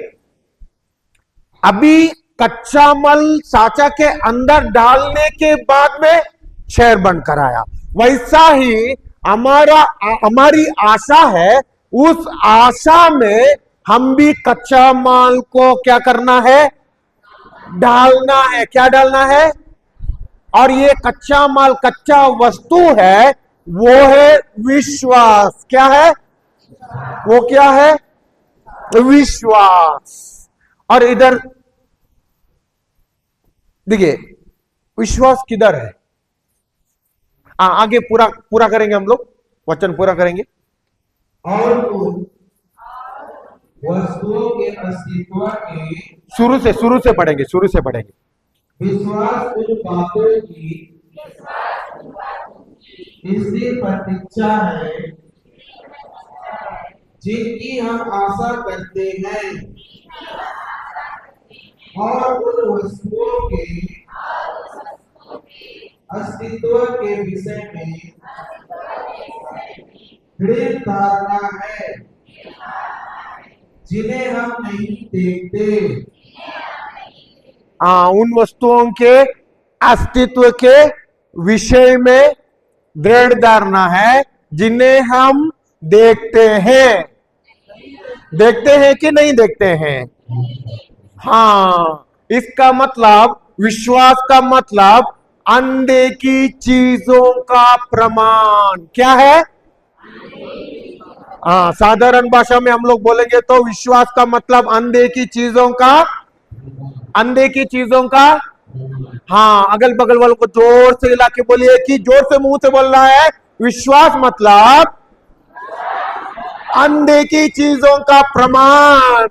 अभी कच्चा माल साचा के अंदर डालने के बाद में चेयर बनकर आया। वैसा ही हमारी आशा है। उस आशा में हम भी कच्चा माल को क्या करना है? डालना है। क्या डालना है? और ये कच्चा माल, कच्चा वस्तु है, वो है विश्वास। क्या है? वो क्या है? विश्वास। और इधर देखिए, विश्वास किधर है? आगे पूरा करेंगे, हम लोग वचन पूरा करेंगे। और उन वस्तुओं के अस्तित्व के, शुरू से पढ़ेंगे। विश्वास उन बातों की इसकी प्रतीक्षा है जिनकी हम आशा करते हैं, और उन वस्तुओं के अस्तित्व के विषय में दृढ़ धारणा है जिन्हें हम नहीं देखते। उन वस्तुओं के अस्तित्व के विषय में दृढ़ धारणा है जिन्हें हम देखते हैं। देखते हैं कि नहीं देखते हैं? हाँ, इसका मतलब, विश्वास का मतलब अनदेखी चीजों का प्रमाण। क्या है? साधारण भाषा में हम लोग बोलेंगे तो विश्वास का मतलब अनदेखी चीजों का। हाँ, अगल बगल वालों को जोर से हिला के बोलिए कि जोर से मुंह से बोल रहा है, विश्वास मतलब अनदेखी चीजों का प्रमाण।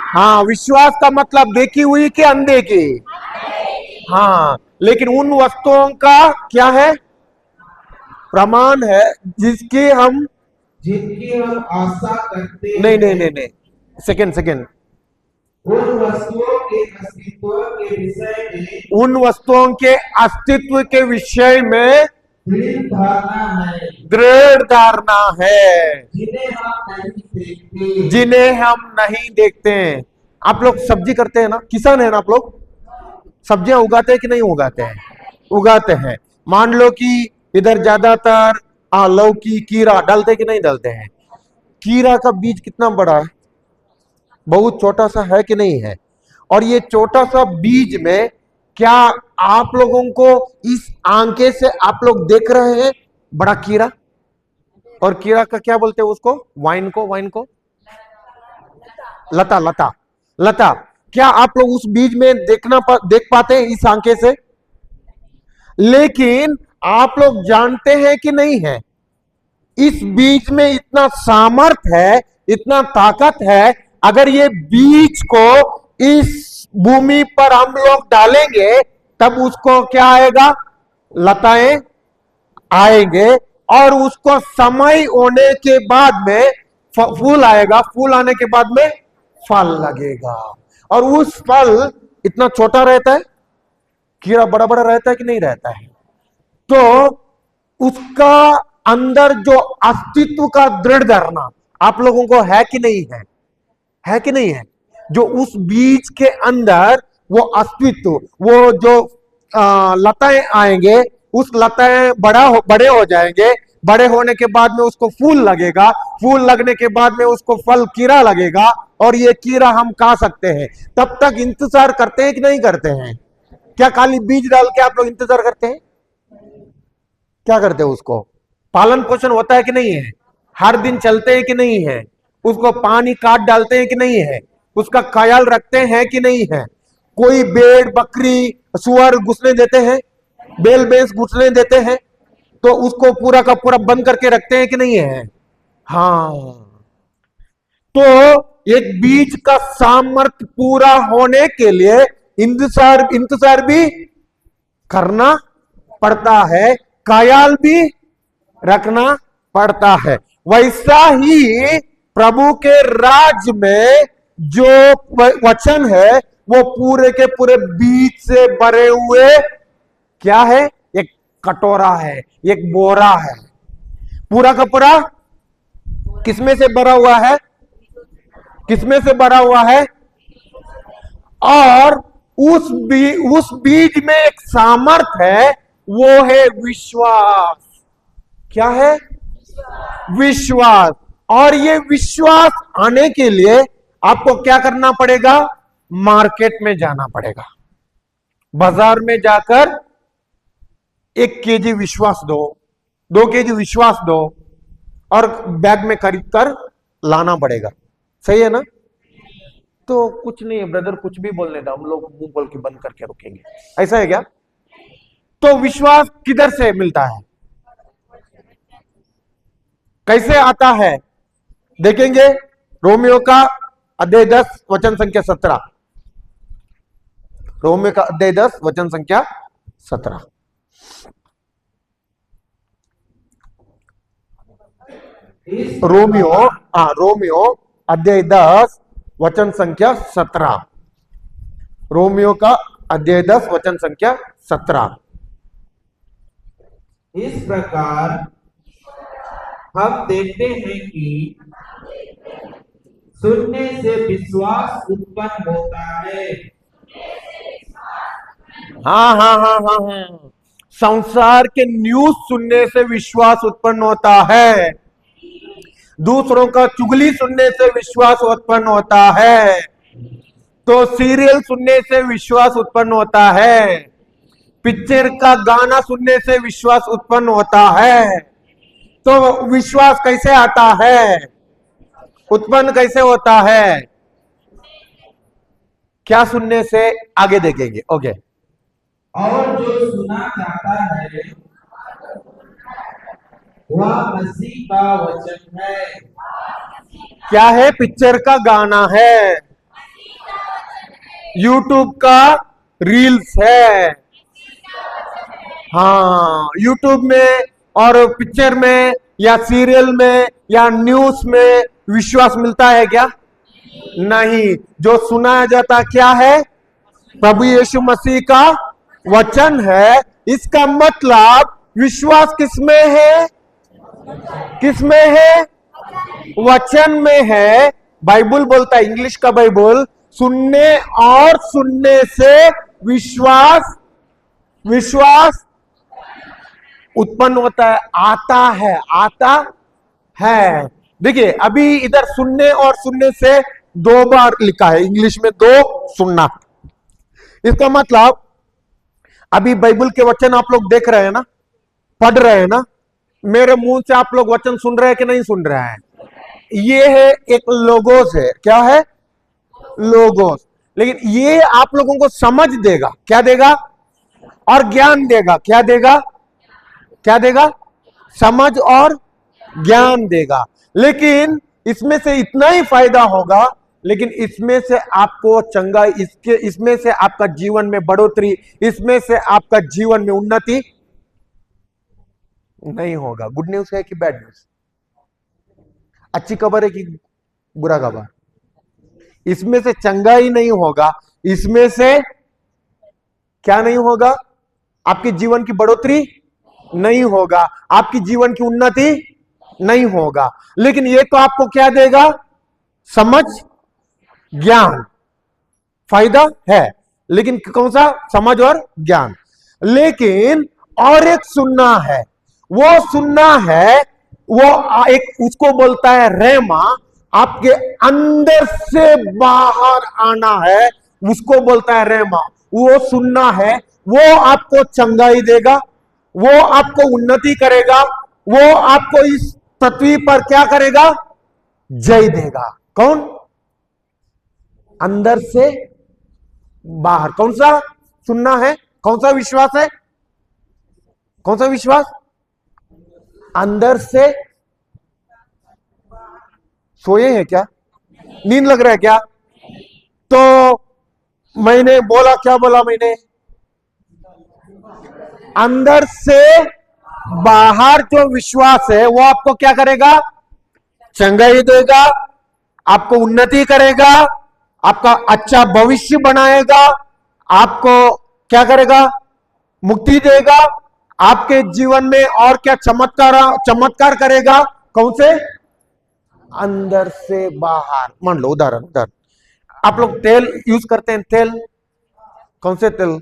हाँ, विश्वास का मतलब देखी हुई कि अनदेखी? हाँ, लेकिन उन वस्तुओं का क्या है? प्रमाण है जिनकी हम आशा करते हैं। नहीं, सेकेंड। उन वस्तुओं के अस्तित्व के विषय में, उन वस्तुओं के अस्तित्व के विषय में दृढ़ धारणा है जिन्हें हम नहीं देखते हैं। आप लोग सब्जी करते हैं ना, किसान है ना आप लोग? सब्जियां उगाते हैं कि नहीं उगाते हैं? उगाते हैं। मान लो कि इधर ज्यादातर लौकी, कीरा डालते कि नहीं डालते हैं? कीरा का बीज कितना बड़ा है? बहुत छोटा सा है कि नहीं है? और ये छोटा सा बीज में क्या आप लोगों को इस आंखें से आप लोग देख रहे हैं बड़ा कीड़ा? और कीड़ा का क्या बोलते हैं उसको? वाइन को लता लता लता। क्या आप लोग उस बीज में देख पाते हैं इस आंखें से? लेकिन आप लोग जानते हैं कि नहीं है, इस बीज में इतना सामर्थ है, इतना ताकत है, अगर ये बीज को इस भूमि पर हम लोग डालेंगे तब उसको क्या आएगा? लताएं आएंगे, और उसको समय होने के बाद में फूल आएगा, फूल आने के बाद में फल लगेगा, और उस फल इतना छोटा रहता है, कीड़ा बड़ा बड़ा रहता है कि नहीं रहता है? तो उसका अंदर जो अस्तित्व का दृढ़ धारणा आप लोगों को है कि नहीं है? है कि नहीं है? जो उस बीज के अंदर वो अस्तित्व, वो जो लताएं आएंगे, उस लताएं बड़े हो जाएंगे, बड़े होने के बाद में उसको फूल लगेगा, फूल लगने के बाद में उसको फल कीड़ा लगेगा, और ये कीड़ा हम खा सकते हैं। तब तक इंतजार करते हैं कि नहीं करते हैं? क्या खाली बीज डाल के आप लोग इंतजार करते हैं? क्या करते हैं? उसको पालन पोषण होता है कि नहीं है? हर दिन चलते हैं कि नहीं है? उसको पानी काट डालते हैं कि नहीं है? उसका ख्याल रखते हैं कि नहीं है? कोई भेड़ बकरी सुअर घुसने देते हैं? बैल भैंस घुसने देते हैं? तो उसको पूरा का पूरा बंद करके रखते हैं कि नहीं है? हाँ। तो एक बीज का सामर्थ्य पूरा होने के लिए इंतजार भी करना पड़ता है, ख्याल भी रखना पड़ता है। वैसा ही प्रभु के राज्य में जो वचन है वो पूरे के पूरे बीज से भरे हुए क्या है? एक कटोरा है, एक बोरा है, पूरा का पूरा किसमें से भरा हुआ है? किसमें से भरा हुआ है? और उस बीज में एक सामर्थ है, वो है विश्वास। क्या है? विश्वास। और ये विश्वास आने के लिए आपको क्या करना पड़ेगा? मार्केट में जाना पड़ेगा, बाजार में जाकर 1 केजी विश्वास दो, 2 केजी विश्वास दो, और बैग में खरीद कर लाना पड़ेगा। सही है ना? तो कुछ नहीं है ब्रदर, कुछ भी बोलने दो, हम लोग मुंह बोल के बंद करके रुकेंगे, ऐसा है क्या? तो विश्वास किधर से मिलता है? कैसे आता है? देखेंगे रोमियो का अध्याय 10 वचन संख्या 17। रोमियो का अध्याय 10 वचन संख्या 17। रोमियो अध्याय 10 वचन संख्या 17। रोमियो का अध्याय 10 वचन संख्या 17। इस प्रकार हम देखते हैं कि सुनने से विश्वास उत्पन्न होता है। हाँ। संसार के न्यूज सुनने से विश्वास उत्पन्न होता है, दूसरों का चुगली सुनने से विश्वास उत्पन्न होता है, तो सीरियल सुनने से विश्वास उत्पन्न होता है, पिक्चर का गाना सुनने से विश्वास उत्पन्न होता है। तो विश्वास कैसे आता है? उत्पन्न कैसे होता है? क्या सुनने से? आगे देखेंगे। ओके। और जो सुना जाता है वह मसीह का वचन है। क्या है? पिक्चर का गाना है, यूट्यूब का रील्स है। हाँ, यूट्यूब में और पिक्चर में या सीरियल में या न्यूज में विश्वास मिलता है क्या? नहीं। जो सुनाया जाता क्या है? प्रभु यीशु मसीह का वचन है। इसका मतलब विश्वास किसमें है? किसमें है? वचन में है। बाइबल बोलता है, इंग्लिश का बाइबल, सुनने और सुनने से विश्वास उत्पन्न होता है, आता है। देखिए, अभी इधर सुनने और सुनने से 2 बार लिखा है, इंग्लिश में 2 सुनना। इसका मतलब अभी बाइबल के वचन आप लोग देख रहे हैं ना, पढ़ रहे हैं ना, मेरे मुंह से आप लोग वचन सुन रहे हैं कि नहीं सुन रहे हैं? ये है एक लोगोस है, क्या है? लोगोस। लेकिन ये आप लोगों को समझ देगा, क्या देगा? और ज्ञान देगा, क्या देगा? क्या देगा? समझ और ज्ञान देगा। लेकिन इसमें से इतना ही फायदा होगा, लेकिन इसमें से आपको चंगाई, इसमें से आपका जीवन में बढ़ोतरी, इसमें से आपका जीवन में उन्नति नहीं होगा। गुड न्यूज है कि बैड न्यूज? अच्छी खबर है कि बुरा खबर? इसमें से चंगाई नहीं होगा, इसमें से क्या नहीं होगा? आपके जीवन की बढ़ोतरी नहीं होगा, आपकी जीवन की उन्नति नहीं होगा। लेकिन ये तो आपको क्या देगा? समझ, ज्ञान, फायदा है। लेकिन कौन सा? समझ और ज्ञान। लेकिन और एक सुनना है, वो सुनना है, वो एक उसको बोलता है रेमा, आपके अंदर से बाहर आना है, उसको बोलता है रेमा। वो सुनना है, वो आपको चंगाई देगा, वो आपको उन्नति करेगा, वो आपको इस पृथ्वी पर क्या करेगा? जय देगा। कौन? अंदर से बाहर। कौन सा सुनना है? कौन सा विश्वास है? कौन सा विश्वास? अंदर से। सोए हैं क्या? नींद लग रहा है क्या? तो मैंने बोला, क्या बोला मैंने? अंदर से बाहर जो विश्वास है वो आपको क्या करेगा? चंगाई देगा, आपको उन्नति करेगा, आपका अच्छा भविष्य बनाएगा, आपको क्या करेगा? मुक्ति देगा, आपके जीवन में और क्या चमत्कार करेगा। कौन से? अंदर से बाहर। मान लो उदाहरण, आप लोग तेल यूज करते हैं, तेल कौन से तेल?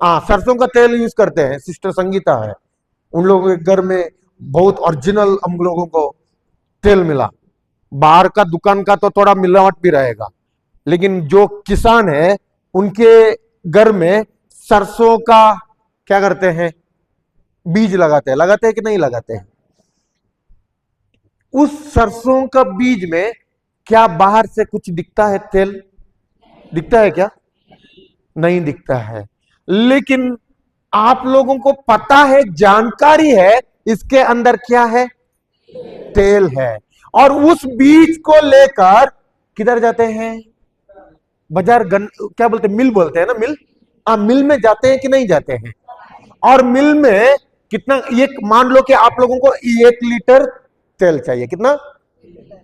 सरसों का तेल यूज करते हैं। सिस्टर संगीता है, उन लोगों के घर में बहुत ओरिजिनल हम लोगों को तेल मिला। बाहर का दुकान का तो थोड़ा मिलावट भी रहेगा, लेकिन जो किसान है उनके घर में सरसों का क्या करते हैं? बीज लगाते हैं कि नहीं लगाते हैं? उस सरसों का बीज में क्या बाहर से कुछ दिखता है? तेल दिखता है क्या? नहीं दिखता है। लेकिन आप लोगों को पता है, जानकारी है, इसके अंदर क्या है? तेल है। और उस बीज को लेकर किधर जाते हैं? बाजार, क्या बोलते हैं? मिल बोलते हैं ना, मिल। मिल में जाते हैं कि नहीं जाते हैं? और मिल में कितना? एक मान लो कि आप लोगों को 1 लीटर तेल चाहिए। कितना?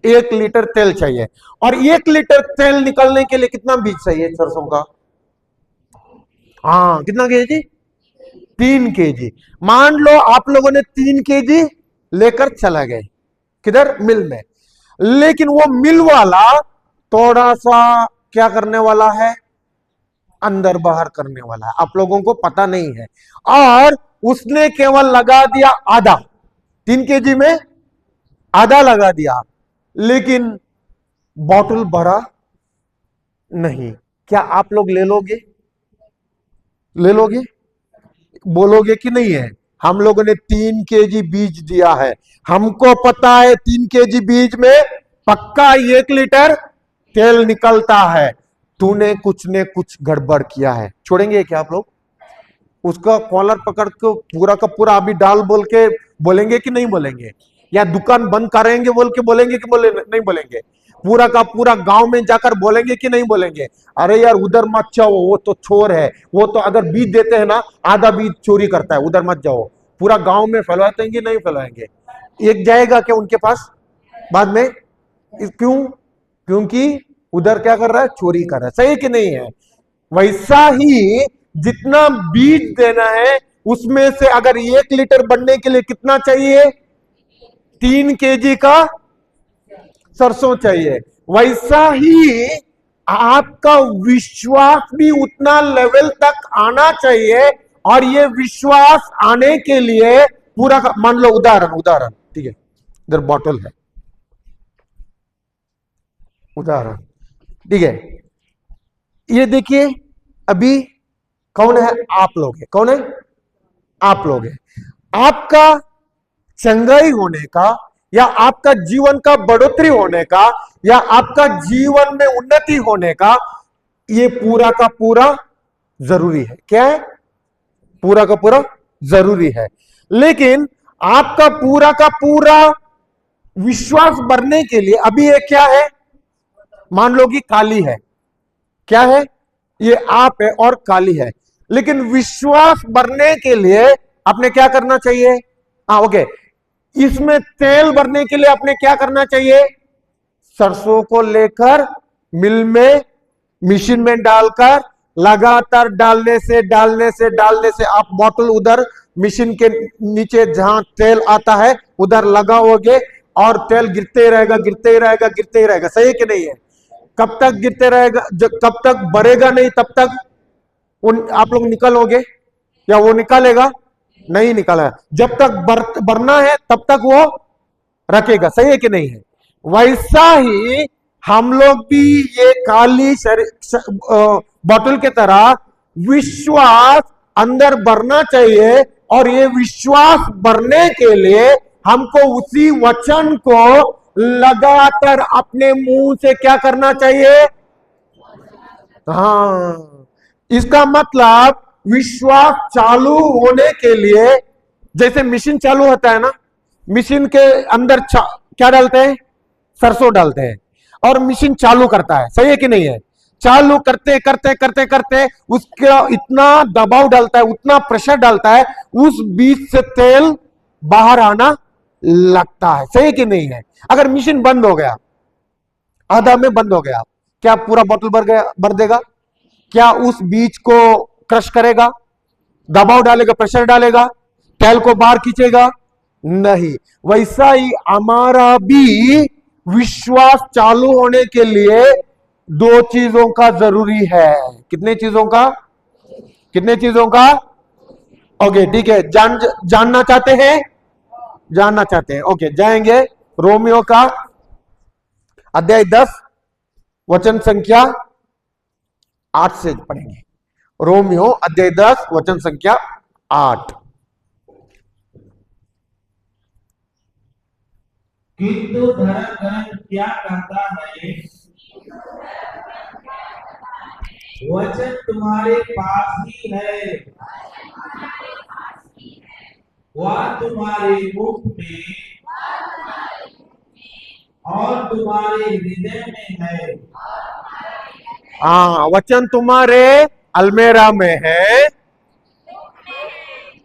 1 लीटर तेल चाहिए। और 1 लीटर तेल निकलने के लिए कितना बीज चाहिए सरसों का? कितना केजी? 3 केजी। मान लो आप लोगों ने 3 केजी लेकर चला गए, किधर? मिल में। लेकिन वो मिल वाला थोड़ा सा क्या करने वाला है? अंदर बाहर करने वाला है, आप लोगों को पता नहीं है। और उसने केवल लगा दिया आधा, 3 केजी में आधा लगा दिया, लेकिन बॉटल भरा नहीं। क्या आप लोग ले लोगे? ले लोगे? बोलोगे कि नहीं है? हम लोगों ने 3 केजी बीज दिया है, हमको पता है 3 केजी बीज में पक्का 1 लीटर तेल निकलता है। तूने कुछ ने कुछ गड़बड़ किया है, छोड़ेंगे क्या आप लोग? उसका कॉलर पकड़ के पूरा का पूरा अभी डाल बोल के बोलेंगे कि नहीं बोलेंगे? या दुकान बंद करेंगे बोल के बोलेंगे कि नहीं बोलेंगे? पूरा का पूरा गांव में जाकर बोलेंगे कि नहीं बोलेंगे? अरे यार उधर मत जाओ, वो तो चोर है, वो तो अगर बीज देते हैं ना आधा बीज चोरी करता है, उधर मत जाओ। पूरा गांव में फैलवाते हैं कि नहीं फैलाएंगे? एक जाएगा क्या उनके पास बाद में? क्यों? क्योंकि उधर क्या कर रहा है? चोरी कर रहा है। सही कि नहीं है? वैसा ही जितना बीज देना है उसमें से अगर 1 लीटर बनने के लिए कितना चाहिए? 3 केजी का सरसों चाहिए। वैसा ही आपका विश्वास भी उतना लेवल तक आना चाहिए। और ये विश्वास आने के लिए पूरा मान लो उदाहरण, ठीक है, इधर बॉटल है, उदाहरण, ठीक है। ये देखिए, अभी कौन है? आप लोग है। कौन है? आप लोग है। आपका चंगाई होने का या आपका जीवन का बढ़ोतरी होने का या आपका जीवन में उन्नति होने का ये पूरा का पूरा जरूरी है। क्या है? पूरा का पूरा जरूरी है। लेकिन आपका पूरा का पूरा विश्वास बढ़ने के लिए अभी ये क्या है? मान लो कि काली है। क्या है? ये आप है और काली है। लेकिन विश्वास बढ़ने के लिए आपने क्या करना चाहिए? हाँ, ओके। इसमें तेल भरने के लिए आपने क्या करना चाहिए? सरसों को लेकर मिल में, मशीन में डालकर लगातार डालने से आप बोतल उधर मशीन के नीचे जहां तेल आता है उधर लगाओगे और तेल गिरते ही रहेगा। सही है कि नहीं है? कब तक गिरते रहेगा? कब तक भरेगा नहीं तब तक आप लोग निकलोगे या वो निकालेगा? नहीं निकाला। जब तक भरना है तब तक वो रखेगा। सही है कि नहीं है? वैसा ही हम लोग भी ये काली बोतल के तरह विश्वास अंदर भरना चाहिए और ये विश्वास भरने के लिए हमको उसी वचन को लगातार अपने मुंह से क्या करना चाहिए? हाँ, इसका मतलब विश्वास चालू होने के लिए जैसे मशीन चालू होता है ना, मशीन के अंदर क्या डालते हैं? सरसों डालते हैं और मशीन चालू करता है। सही है कि नहीं है? चालू करते करते उसका इतना दबाव डालता है, उतना प्रेशर डालता है, उस बीच से तेल बाहर आना लगता है। सही है कि नहीं है? अगर मशीन बंद हो गया, आधा में बंद हो गया, क्या पूरा बोतल भर देगा? क्या उस बीज को क्रश करेगा? दबाव डालेगा, प्रेशर डालेगा, तेल को बाहर खींचेगा? नहीं। वैसा ही हमारा भी विश्वास चालू होने के लिए दो चीजों का जरूरी है। कितने चीजों का? ओके, ठीक है। जानना चाहते हैं? ओके, जाएंगे रोमियो का अध्याय 10 वचन संख्या 8 से पढ़ेंगे। रोमियो अध्याय 10 वचन संख्या 8। किंतु धर्म ग्रंथ क्या कहता है? वचन तुम्हारे पास ही है, वह तुम्हारे मुख में और तुम्हारे हृदय में है। हाँ, वचन तुम्हारे अलमेरा में है,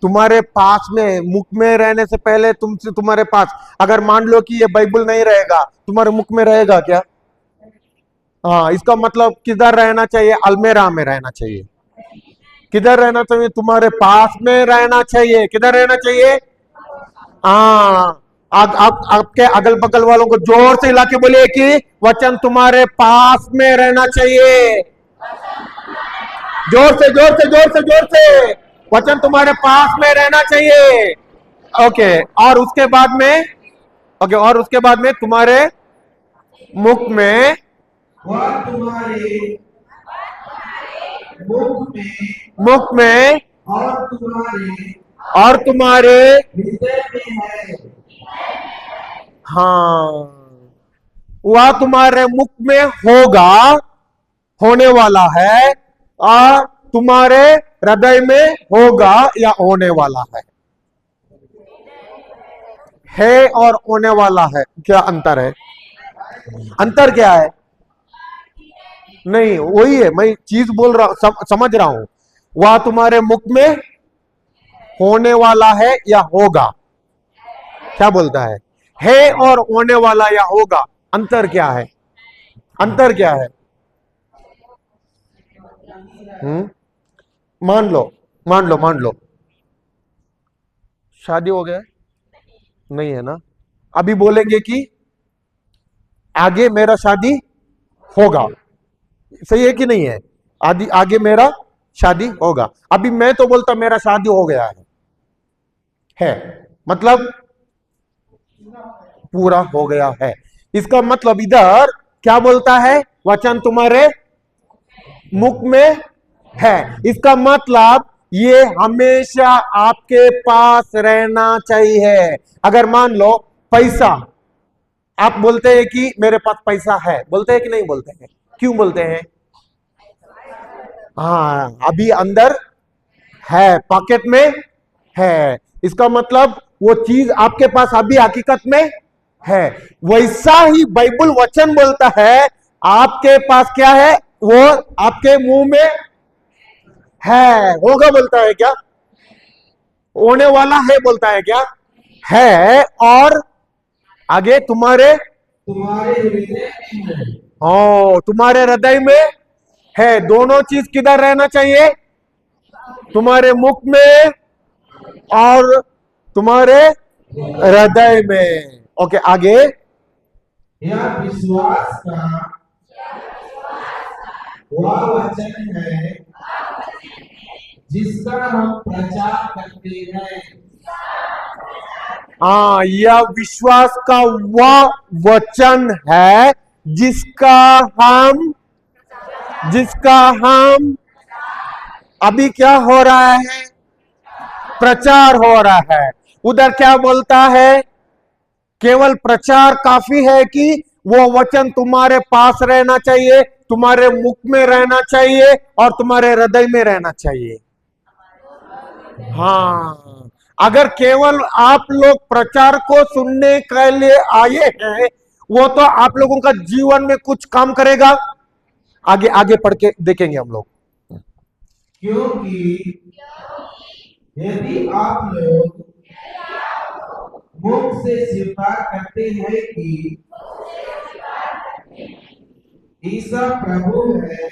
तुम्हारे पास में, मुख में रहने से पहले तुमसे तुम्हारे पास। अगर मान लो कि ये बाइबल नहीं रहेगा, तुम्हारे मुख में रहेगा क्या? हाँ, इसका मतलब किधर रहना चाहिए? अलमेरा में रहना चाहिए। किधर रहना चाहिए? तुम्हारे पास में रहना चाहिए। किधर रहना चाहिए? हाँ, आपके अगल बगल वालों को जोर से हिला के बोलिए कि वचन तुम्हारे पास में रहना चाहिए। जोर से वचन तुम्हारे पास में रहना चाहिए। ओके, और उसके बाद में तुम्हारे मुख में, वह तुम्हारे मुख में और तुम्हारे हृदय में है। हाँ, वह तुम्हारे मुख में होगा, होने वाला है, और तुम्हारे हृदय में होगा या होने वाला है और होने वाला है। क्या अंतर है? अंतर क्या है? नहीं, वही है, मैं चीज बोल रहा हूं, समझ रहा हूं। वह तुम्हारे मुख में होने वाला है या होगा? क्या बोलता है और होने वाला या होगा? अंतर क्या है? अंतर क्या है? मान लो शादी हो गया? नहीं है ना? अभी बोलेंगे कि आगे मेरा शादी होगा। सही है कि नहीं है? आगे मेरा शादी होगा। अभी मैं तो बोलता मेरा शादी हो गया है मतलब पूरा हो गया है। इसका मतलब इधर क्या बोलता है? वचन तुम्हारे मुख में है। इसका मतलब ये हमेशा आपके पास रहना चाहिए। अगर मान लो पैसा, आप बोलते हैं कि मेरे पास पैसा है, बोलते हैं कि नहीं बोलते हैं? क्यों बोलते हैं? हाँ, अभी अंदर है, पॉकेट में है। इसका मतलब वो चीज आपके पास अभी हकीकत में है। वैसा ही बाइबल वचन बोलता है आपके पास क्या है? वो आपके मुंह में है। होगा बोलता है क्या? होने वाला है बोलता है क्या? है। और आगे तुम्हारे हृदय में है। तुम्हारे हृदय में है। दोनों चीज किधर रहना चाहिए? तुम्हारे मुख में और तुम्हारे हृदय में। ओके, आगे। यह विश्वास का वह वचन है जिसका हम प्रचार करते हैं। यह विश्वास का वह वचन है जिसका हम अभी क्या हो रहा है? प्रचार हो रहा है। उधर क्या बोलता है? केवल प्रचार काफी है कि वो वचन तुम्हारे पास रहना चाहिए, तुम्हारे मुख में रहना चाहिए और तुम्हारे हृदय में रहना चाहिए। हाँ, अगर केवल आप लोग प्रचार को सुनने के लिए आए हैं, वो तो आप लोगों का जीवन में कुछ काम करेगा? आगे आगे पढ़ के देखेंगे हम लोग। क्योंकि यदि आप लोग मुख से स्वीकार करते हैं कि ईसा प्रभु है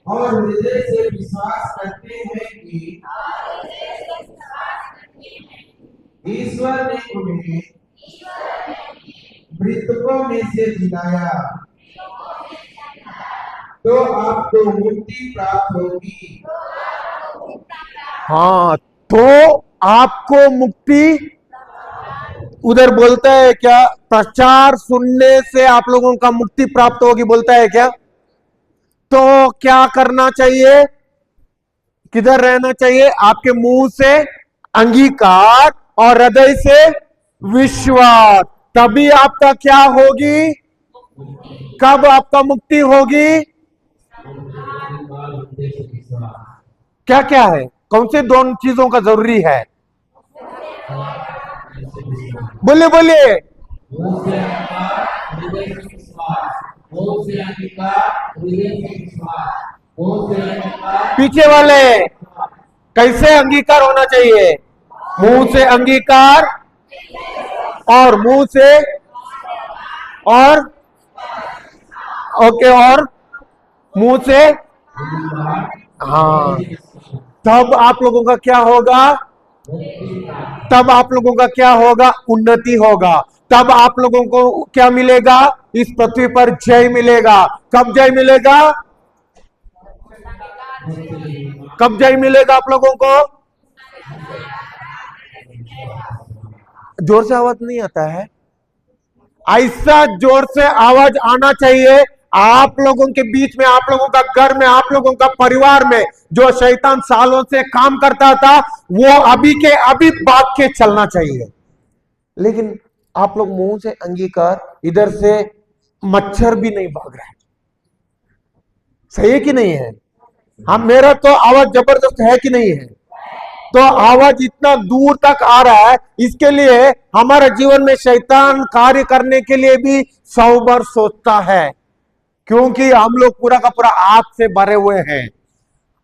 और हृदय से विश्वास करते हैं कि ईश्वर ने उन्हें मृतकों में से जिलाया, तो आपको मुक्ति प्राप्त होगी। हाँ, तो आपको मुक्ति। उधर बोलता है क्या? प्रचार सुनने से आप लोगों का मुक्ति प्राप्त होगी, बोलता है क्या? तो क्या करना चाहिए? किधर रहना चाहिए? आपके मुंह से अंगीकार और हृदय से विश्वास, तभी आपका क्या होगी? कब आपका मुक्ति होगी? क्या क्या है? कौन से दोनों चीजों का जरूरी है? बोलिए बोलिए। पीछे वाले, कैसे अंगीकार होना चाहिए? मुंह से अंगीकार और मुंह से और ओके और मुंह से। हाँ, तब आप लोगों का क्या होगा? तब आप लोगों का क्या होगा? उन्नति होगा। तब आप लोगों को क्या मिलेगा? इस पृथ्वी पर जय मिलेगा। कब जय मिलेगा? कब जय मिलेगा आप लोगों को? जोर से आवाज नहीं आता है? ऐसा जोर से आवाज आना चाहिए आप लोगों के बीच में, आप लोगों का घर में, आप लोगों का परिवार में। जो शैतान सालों से काम करता था, वो अभी के अभी भाग के चलना चाहिए। लेकिन आप लोग मुंह से अंगीकार, इधर से मच्छर भी नहीं भाग रहा है। सही है कि नहीं है? हम, मेरा तो आवाज जबरदस्त है कि नहीं है? तो आवाज इतना दूर तक आ रहा है, इसके लिए हमारे जीवन में शैतान कार्य करने के लिए भी 100 बार सोचता है, क्योंकि हम लोग पूरा का पूरा आग से भरे हुए हैं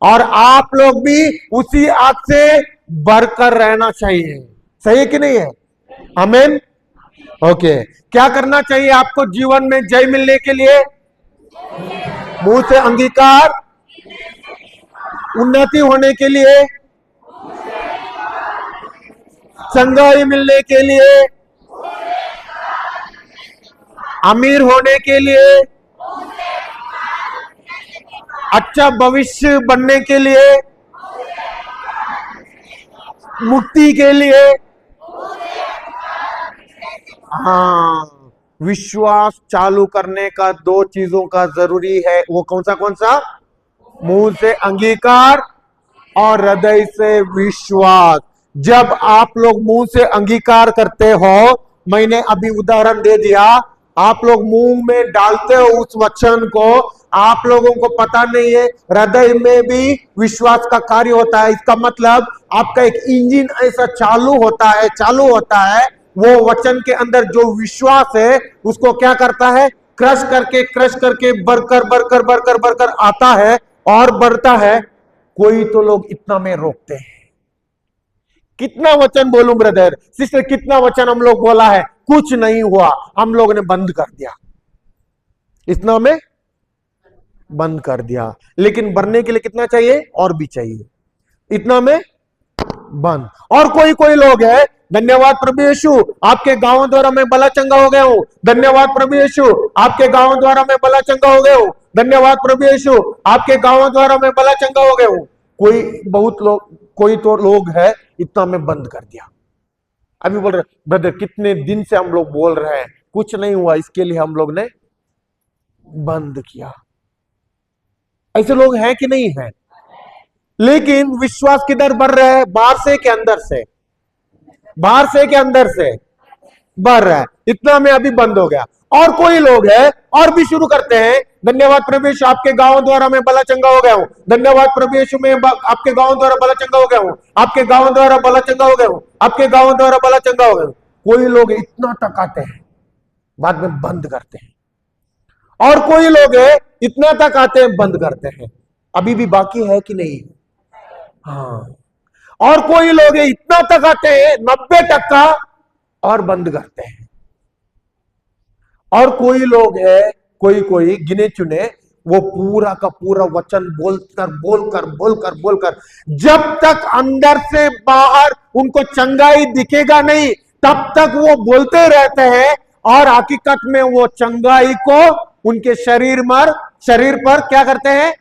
और आप लोग भी उसी आग से भरकर रहना चाहिए। सही है कि नहीं है? आमीन। ओके, क्या करना चाहिए आपको जीवन में जय मिलने के लिए? मुंह से अंगीकार, उन्नति होने के लिए, संगाई मिलने के लिए, अमीर होने के लिए, अच्छा भविष्य बनने के लिए, मुक्ति के लिए। हाँ, विश्वास चालू करने का दो चीजों का जरूरी है। वो कौन सा? मुंह से अंगीकार और हृदय से विश्वास। जब आप लोग मुंह से अंगीकार करते हो, मैंने अभी उदाहरण दे दिया, आप लोग मुंह में डालते हो उस वचन को, आप लोगों को पता नहीं है हृदय में भी विश्वास का कार्य होता है। इसका मतलब आपका एक इंजन ऐसा चालू होता है, वो वचन के अंदर जो विश्वास है उसको क्या करता है, क्रश करके बढ़कर आता है और बढ़ता है। कोई तो लोग इतना में रोकते हैं। कितना वचन बोलूं ब्रदर सिस्टर, कितना वचन हम लोग बोला है, कुछ नहीं हुआ, हम लोग ने बंद कर दिया, इतना में बंद कर दिया। लेकिन बढ़ने के लिए कितना चाहिए, और भी चाहिए, इतना में बंद। और कोई लोग है, धन्यवाद प्रभु यीशु, आपके गांव द्वारा मैं भला चंगा हो गया हूं, धन्यवाद प्रभु यीशु, आपके गांव द्वारा मैं भला चंगा हो गया हूं, धन्यवाद प्रभु यीशु, आपके गांव द्वारा मैं भला चंगा हो गया हूं। कोई तो लोग है इतना में बंद कर दिया। अभी बोल रहे ब्रदर कितने दिन से हम लोग बोल रहे हैं, कुछ नहीं हुआ, इसके लिए हम लोग ने बंद किया। ऐसे लोग हैं कि नहीं है? लेकिन विश्वास किधर बढ़ रहा है, बाहर से के अंदर से? बाहर से के अंदर से बढ़ रहा है, इतना में अभी बंद हो गया। और कोई लोग है और भी शुरू करते हैं, धन्यवाद प्रभु यीशु, आपके गांव द्वारा मैं भला चंगा हो गया हूं, धन्यवाद प्रभु यीशु, मैं आपके गांव द्वारा भला चंगा हो गया हूं, आपके गांव द्वारा भला चंगा हो गया हूं, आपके गांव द्वारा भला चंगा हो गया हूं। कोई लोग इतना तक आते हैं, बाद में बंद करते हैं। और कोई लोग है इतना तक आते हैं, बंद करते हैं। अभी भी बाकी है कि नहीं? हाँ। और कोई लोग है इतना तक आते हैं 90% और बंद करते हैं। और कोई लोग है, कोई गिने चुने, वो पूरा का पूरा वचन बोलकर जब तक अंदर से बाहर उनको चंगाई दिखेगा नहीं, तब तक वो बोलते रहते हैं। और हकीकत में वो चंगाई को उनके शरीर पर क्या करते हैं,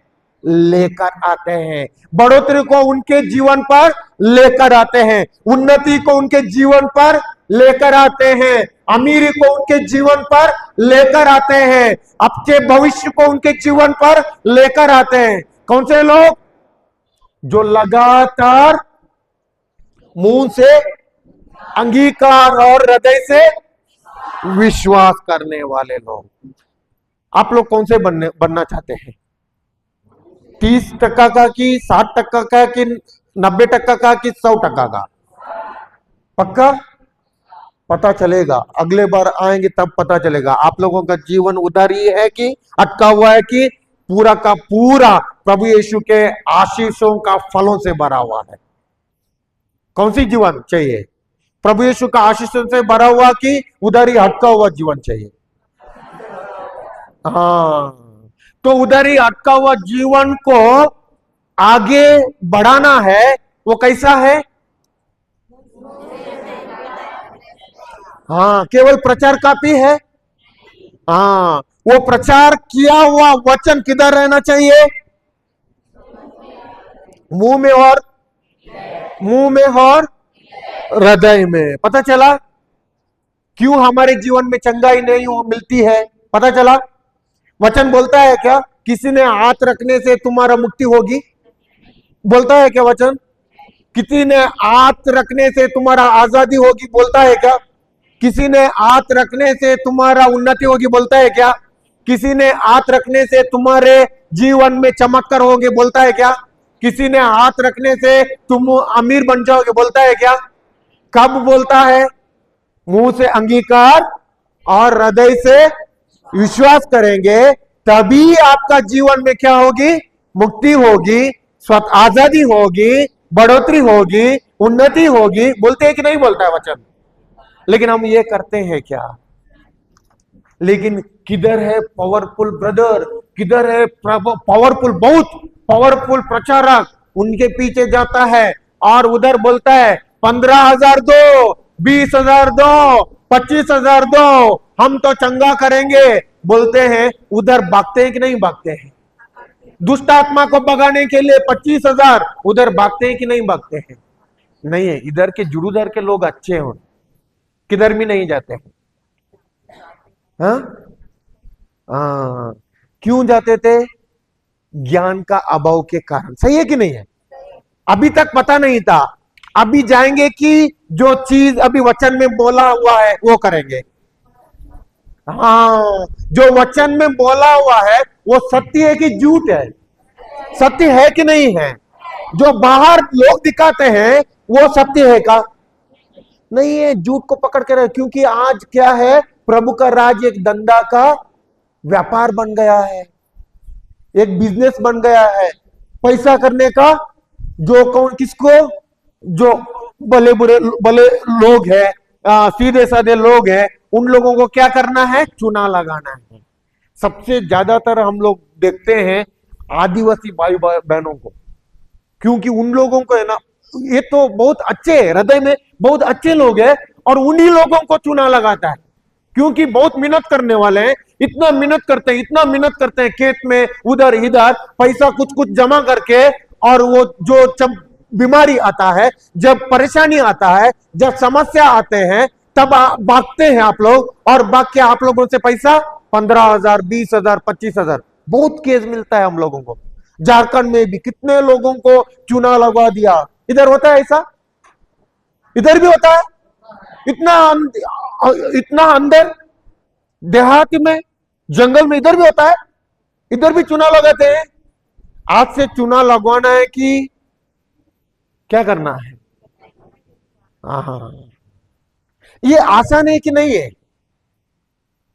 लेकर आते हैं। बढ़ोतरी को उनके जीवन पर लेकर आते हैं, उन्नति को उनके जीवन पर लेकर आते हैं, अमीरी को उनके जीवन पर लेकर आते हैं, अच्छे भविष्य को उनके जीवन पर लेकर आते हैं। कौन से लोग? जो लगातार मुंह से अंगीकार और हृदय से विश्वास करने वाले लोग। आप लोग कौन से बनना चाहते हैं? 30% का कि 60% का कि 90% का कि 100% का? पक्का? पता चलेगा, अगले बार आएंगे तब पता चलेगा आप लोगों का जीवन उधर ही है कि अटका हुआ है, कि पूरा का पूरा प्रभु यीशु के आशीषों का फलों से भरा हुआ है। कौन सी जीवन चाहिए? प्रभु यीशु का आशीषों से भरा हुआ कि उधर ही अटका हुआ जीवन चाहिए? हाँ, तो उधर ही अटका हुआ जीवन को आगे बढ़ाना है। वो कैसा है? हाँ, केवल प्रचार काफी है? हाँ, वो प्रचार किया हुआ वचन किधर रहना चाहिए? मुंह में और हृदय में। पता चला क्यों हमारे जीवन में चंगाई नहीं मिलती है? पता चला? वचन बोलता है क्या किसी ने हाथ रखने से तुम्हारा मुक्ति होगी? बोलता है क्या वचन? किसी ने हाथ रखने से तुम्हारा आजादी होगी? बोलता है क्या? किसी ने हाथ रखने से तुम्हारा उन्नति होगी? बोलता है क्या? किसी ने हाथ रखने से तुम्हारे जीवन में चमत्कार होगे? बोलता है क्या? किसी ने हाथ रखने से तुम अमीर बन जाओगे? बोलता है क्या? कब बोलता है? मुंह से अंगीकार और हृदय से विश्वास करेंगे, तभी आपका जीवन में क्या होगी? मुक्ति होगी, स्वतः आजादी होगी, बढ़ोतरी होगी, उन्नति होगी। बोलते हैं कि नहीं बोलता है वचन? लेकिन हम ये करते हैं क्या? लेकिन किधर है पावरफुल ब्रदर, किधर है पावरफुल, बहुत पावरफुल प्रचारक? उनके पीछे जाता है और उधर बोलता है 15,000 दो, 20,000 दो, 25,000 दो, हम तो चंगा करेंगे। बोलते हैं, उधर भागते हैं कि नहीं भागते हैं? दुष्ट आत्मा को भगाने के लिए 25,000, उधर भागते हैं कि नहीं भागते हैं? नहीं है। इधर के जुड़ूधर के लोग अच्छे हो, किधर भी नहीं जाते हैं। हाँ हाँ, क्यों जाते थे? ज्ञान का अभाव के कारण। सही है कि नहीं है? अभी तक पता नहीं था, अभी जाएंगे कि जो चीज अभी वचन में बोला हुआ है वो करेंगे। हाँ, जो वचन में बोला हुआ है वो सत्य है कि झूठ है? सत्य है कि नहीं है? जो बाहर लोग दिखाते हैं वो सत्य है का? नहीं है, झूठ को पकड़ के रहे। क्योंकि आज क्या है, प्रभु का राज एक धंधा का व्यापार बन गया है, एक बिजनेस बन गया है, पैसा करने का। जो कौन किसको, जो भले बुरे भले लोग हैं, सीधे साधे लोग हैं, उन लोगों को क्या करना है? चुना लगाना है। सबसे ज्यादातर हम लोग देखते हैं आदिवासी भाई बहनों को, क्योंकि उन लोगों को है ना, ये तो बहुत अच्छे हृदय में बहुत अच्छे लोग हैं, और उन्हीं लोगों को चुना लगाता है, क्योंकि बहुत मेहनत करने वाले हैं। इतना मेहनत करते हैं, इतना मेहनत करते हैं, खेत में उधर इधर पैसा कुछ कुछ जमा करके, और वो जो जब बीमारी आता है, जब परेशानी आता है, जब समस्या आते हैं, तब भागते हैं आप लोग, और भाग के आप लोगों से पैसा 15,000, 20,000, 25,000 बहुत केस मिलता है हम लोगों को। झारखंड में भी कितने लोगों को चुना लगवा दिया। इधर होता है ऐसा? इधर भी होता है? इतना अंदर देहात में, जंगल में इधर भी होता है? इधर भी चुना लगाते हैं। आज से चुना लगवाना है कि क्या करना है? हाँ, ये आसान है कि नहीं है?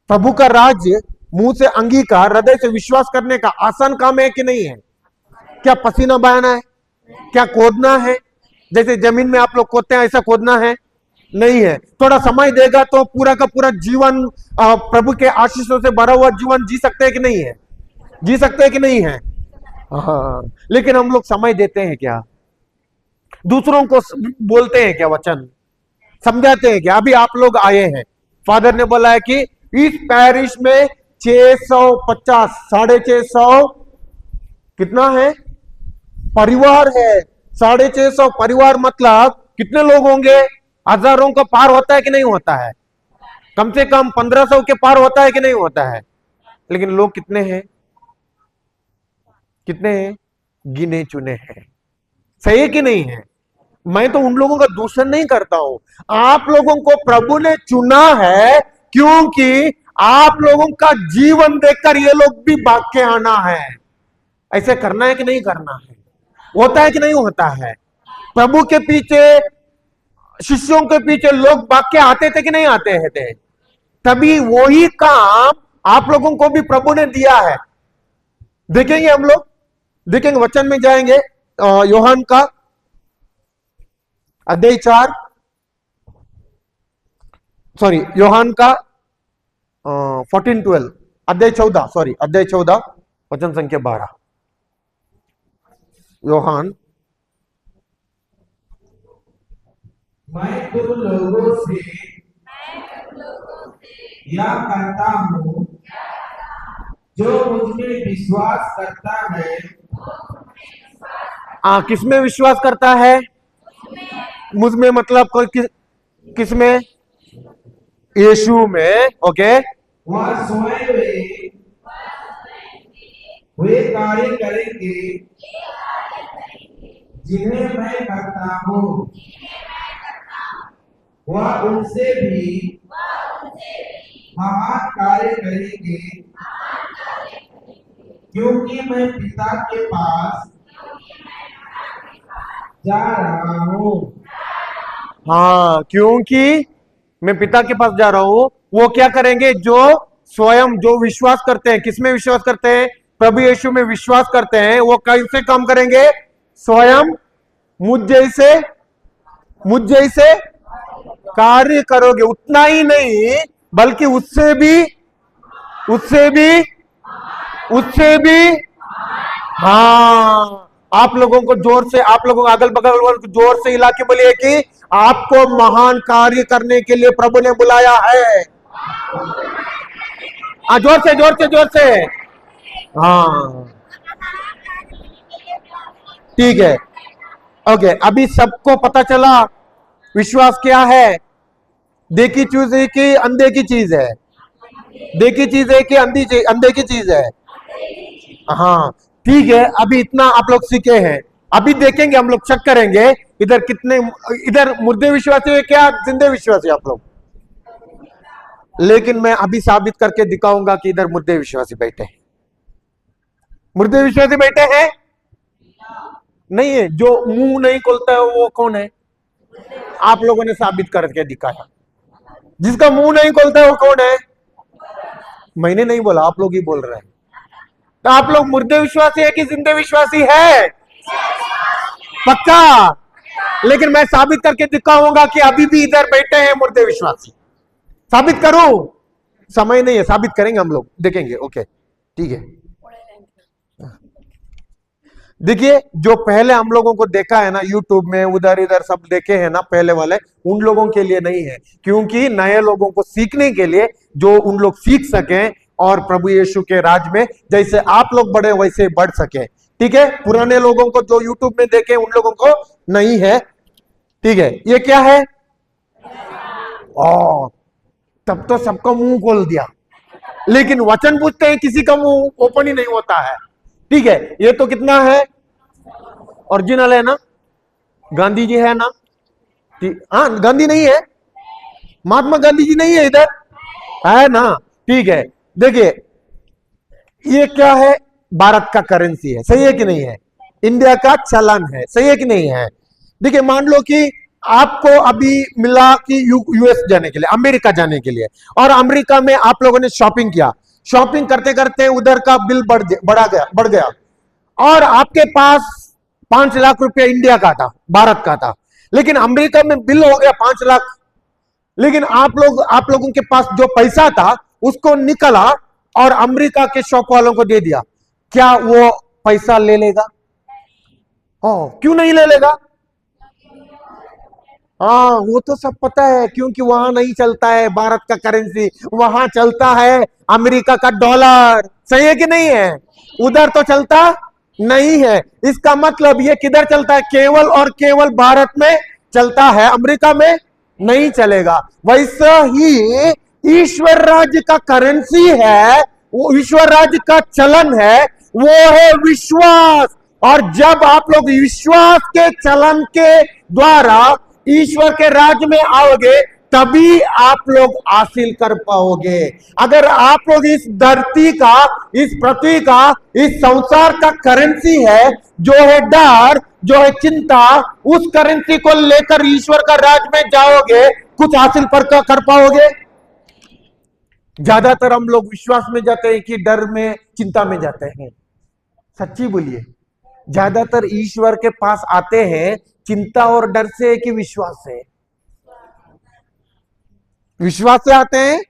प्रभु का राज्य मुंह से अंगीकार, हृदय से विश्वास करने का आसान काम है कि नहीं है? क्या पसीना बहाना है? क्या खोदना है? जैसे जमीन में आप लोग खोदते हैं ऐसा खोदना है? नहीं है। थोड़ा समय देगा तो पूरा का पूरा जीवन प्रभु के आशीषों से भरा हुआ जीवन जी सकते हैं कि नहीं है? जी सकते हैं कि नहीं है? हाँ, लेकिन हम लोग समय देते हैं क्या? दूसरों को बोलते हैं क्या? वचन समझाते हैं क्या? अभी आप लोग आए हैं, फादर ने बोला है कि इस पैरिश में 650, 650 कितना है परिवार है। 650 परिवार मतलब कितने लोग होंगे? हजारों का पार होता है कि नहीं होता है? कम से कम 1500 के पार होता है कि नहीं होता है? लेकिन लोग कितने हैं? कितने हैं? गिने चुने हैं। सही है कि नहीं है? मैं तो उन लोगों का दूषण नहीं करता हूं। आप लोगों को प्रभु ने चुना है, क्योंकि आप लोगों का जीवन देखकर ये लोग भी भाग के आना है। ऐसे करना है कि नहीं करना है? होता है कि नहीं होता है? प्रभु के पीछे, शिष्यों के पीछे लोग भाग के आते थे कि नहीं आते थे? तभी वही काम आप लोगों को भी प्रभु ने दिया है। देखेंगे, हम लोग देखेंगे, वचन में जाएंगे, यूहन्ना का अध्याय 4, सॉरी यूहन्ना का 14-12, अध्याय 14, सॉरी अध्याय 14 वचन संख्या 12। यूहन्ना, मैं तुम लोगों से यह कहता हूँ, जो मुझ में विश्वास करता है। किसमें विश्वास करता है? मुझ में मतलब किसमें? यीशु में। ओके, वह स्वयं वे कार्य करेंगे जिन्हें मैं करता हूँ, वह उनसे भी महान कार्य करेंगे, क्योंकि मैं पिता के पास जा रहा हूँ। हाँ, क्योंकि मैं पिता के पास जा रहा हूं। वो क्या करेंगे? जो स्वयं जो विश्वास करते हैं, किसमें विश्वास करते हैं? प्रभु यीशु में विश्वास करते हैं, वो कैसे काम करेंगे? स्वयं मुझ जैसे कार्य करोगे। उतना ही नहीं, बल्कि उससे भी हाँ। आप लोगों को जोर से, आप लोगों को अगल बगल वालों को जोर से हिला के बोलिए कि आपको महान कार्य करने के लिए प्रभु ने बुलाया है। जोर से। हाँ, ठीक है, ओके। अभी सबको पता चला विश्वास क्या है? देखी चीज है कि अंधे की चीज है? देखी चीज है कि अंधे की चीज है? हाँ ठीक है, अभी इतना आप लोग सीखे हैं। अभी देखेंगे हम लोग, चेक करेंगे इधर कितने, इधर मुर्दे विश्वासी है क्या जिंदे विश्वासी आप लोग? लेकिन मैं अभी साबित करके दिखाऊंगा कि इधर मुर्दे विश्वासी बैठे हैं। मुर्दे विश्वासी बैठे हैं? नहीं है। जो मुंह नहीं खोलता है वो कौन है? आप लोगों ने साबित करके दिखाया। जिसका मुंह नहीं खोलता है वो कौन है? मैंने नहीं बोला, आप लोग ही बोल रहे हैं। तो आप लोग मुर्दे विश्वासी है कि जिंदे विश्वासी है? पक्का? लेकिन मैं साबित करके दिखाऊंगा कि अभी भी इधर बैठे हैं मुर्दे विश्वासी। साबित करूं? समय नहीं है, साबित करेंगे हम लोग, देखेंगे। ओके ठीक है। देखिए, जो पहले हम लोगों को देखा है ना यूट्यूब में, उधर इधर सब देखे हैं ना पहले वाले, उन लोगों के लिए नहीं है। क्योंकि नए लोगों को सीखने के लिए, जो उन लोग सीख सकें और प्रभु यीशु के राज में जैसे आप लोग बढ़े वैसे बढ़ सके। ठीक है, पुराने लोगों को जो यूट्यूब में देखे उन लोगों को नहीं है। ठीक है, ये क्या है? और तब तो सबका मुंह खोल दिया, लेकिन वचन पूछते हैं किसी का मुंह ओपन ही नहीं होता है। ठीक है, ये तो कितना है? ओरिजिनल है ना? गांधी जी है ना? हाँ, गांधी नहीं है, महात्मा गांधी जी नहीं है इधर, है ना? ठीक है, देखिए ये क्या है? भारत का करेंसी है, सही है कि नहीं है? इंडिया का चलन है, सही है कि नहीं है? देखिए, मान लो कि आपको अभी मिला कि यूएस जाने के लिए, अमेरिका जाने के लिए, और अमेरिका में आप लोगों ने शॉपिंग किया। शॉपिंग करते करते उधर का बिल बढ़ गया और आपके पास 5 लाख रुपया इंडिया का था, भारत का था, लेकिन अमेरिका में बिल हो गया 5 लाख। लेकिन आप लोगों के पास जो पैसा था उसको निकला और अमेरिका के शॉप वालों को दे दिया। क्या वो पैसा ले लेगा? क्यों नहीं ले लेगा? हाँ, वो तो सब पता है, क्योंकि वहां नहीं चलता है भारत का करेंसी, वहां चलता है अमेरिका का डॉलर। सही है कि नहीं है? उधर तो चलता नहीं है। इसका मतलब ये किधर चलता है? केवल और केवल भारत में चलता है, अमेरिका में नहीं चलेगा। वैसे ही ईश्वर राज्य का करेंसी है, वो ईश्वर राज्य का चलन है, वो है विश्वास। और जब आप लोग विश्वास के चलन के द्वारा ईश्वर के राज्य में आओगे, तभी आप लोग हासिल कर पाओगे। अगर आप लोग इस धरती का, इस पृथ्वी का, इस संसार का करेंसी है, जो है डर, जो है चिंता, उस करेंसी को लेकर ईश्वर का राज्य में जाओगे, कुछ हासिल कर पाओगे? ज्यादातर हम लोग विश्वास में जाते हैं कि डर में, चिंता में जाते हैं? सच्ची बोलिए, ज्यादातर ईश्वर के पास आते हैं चिंता और डर से कि विश्वास से? विश्वास से आते हैं।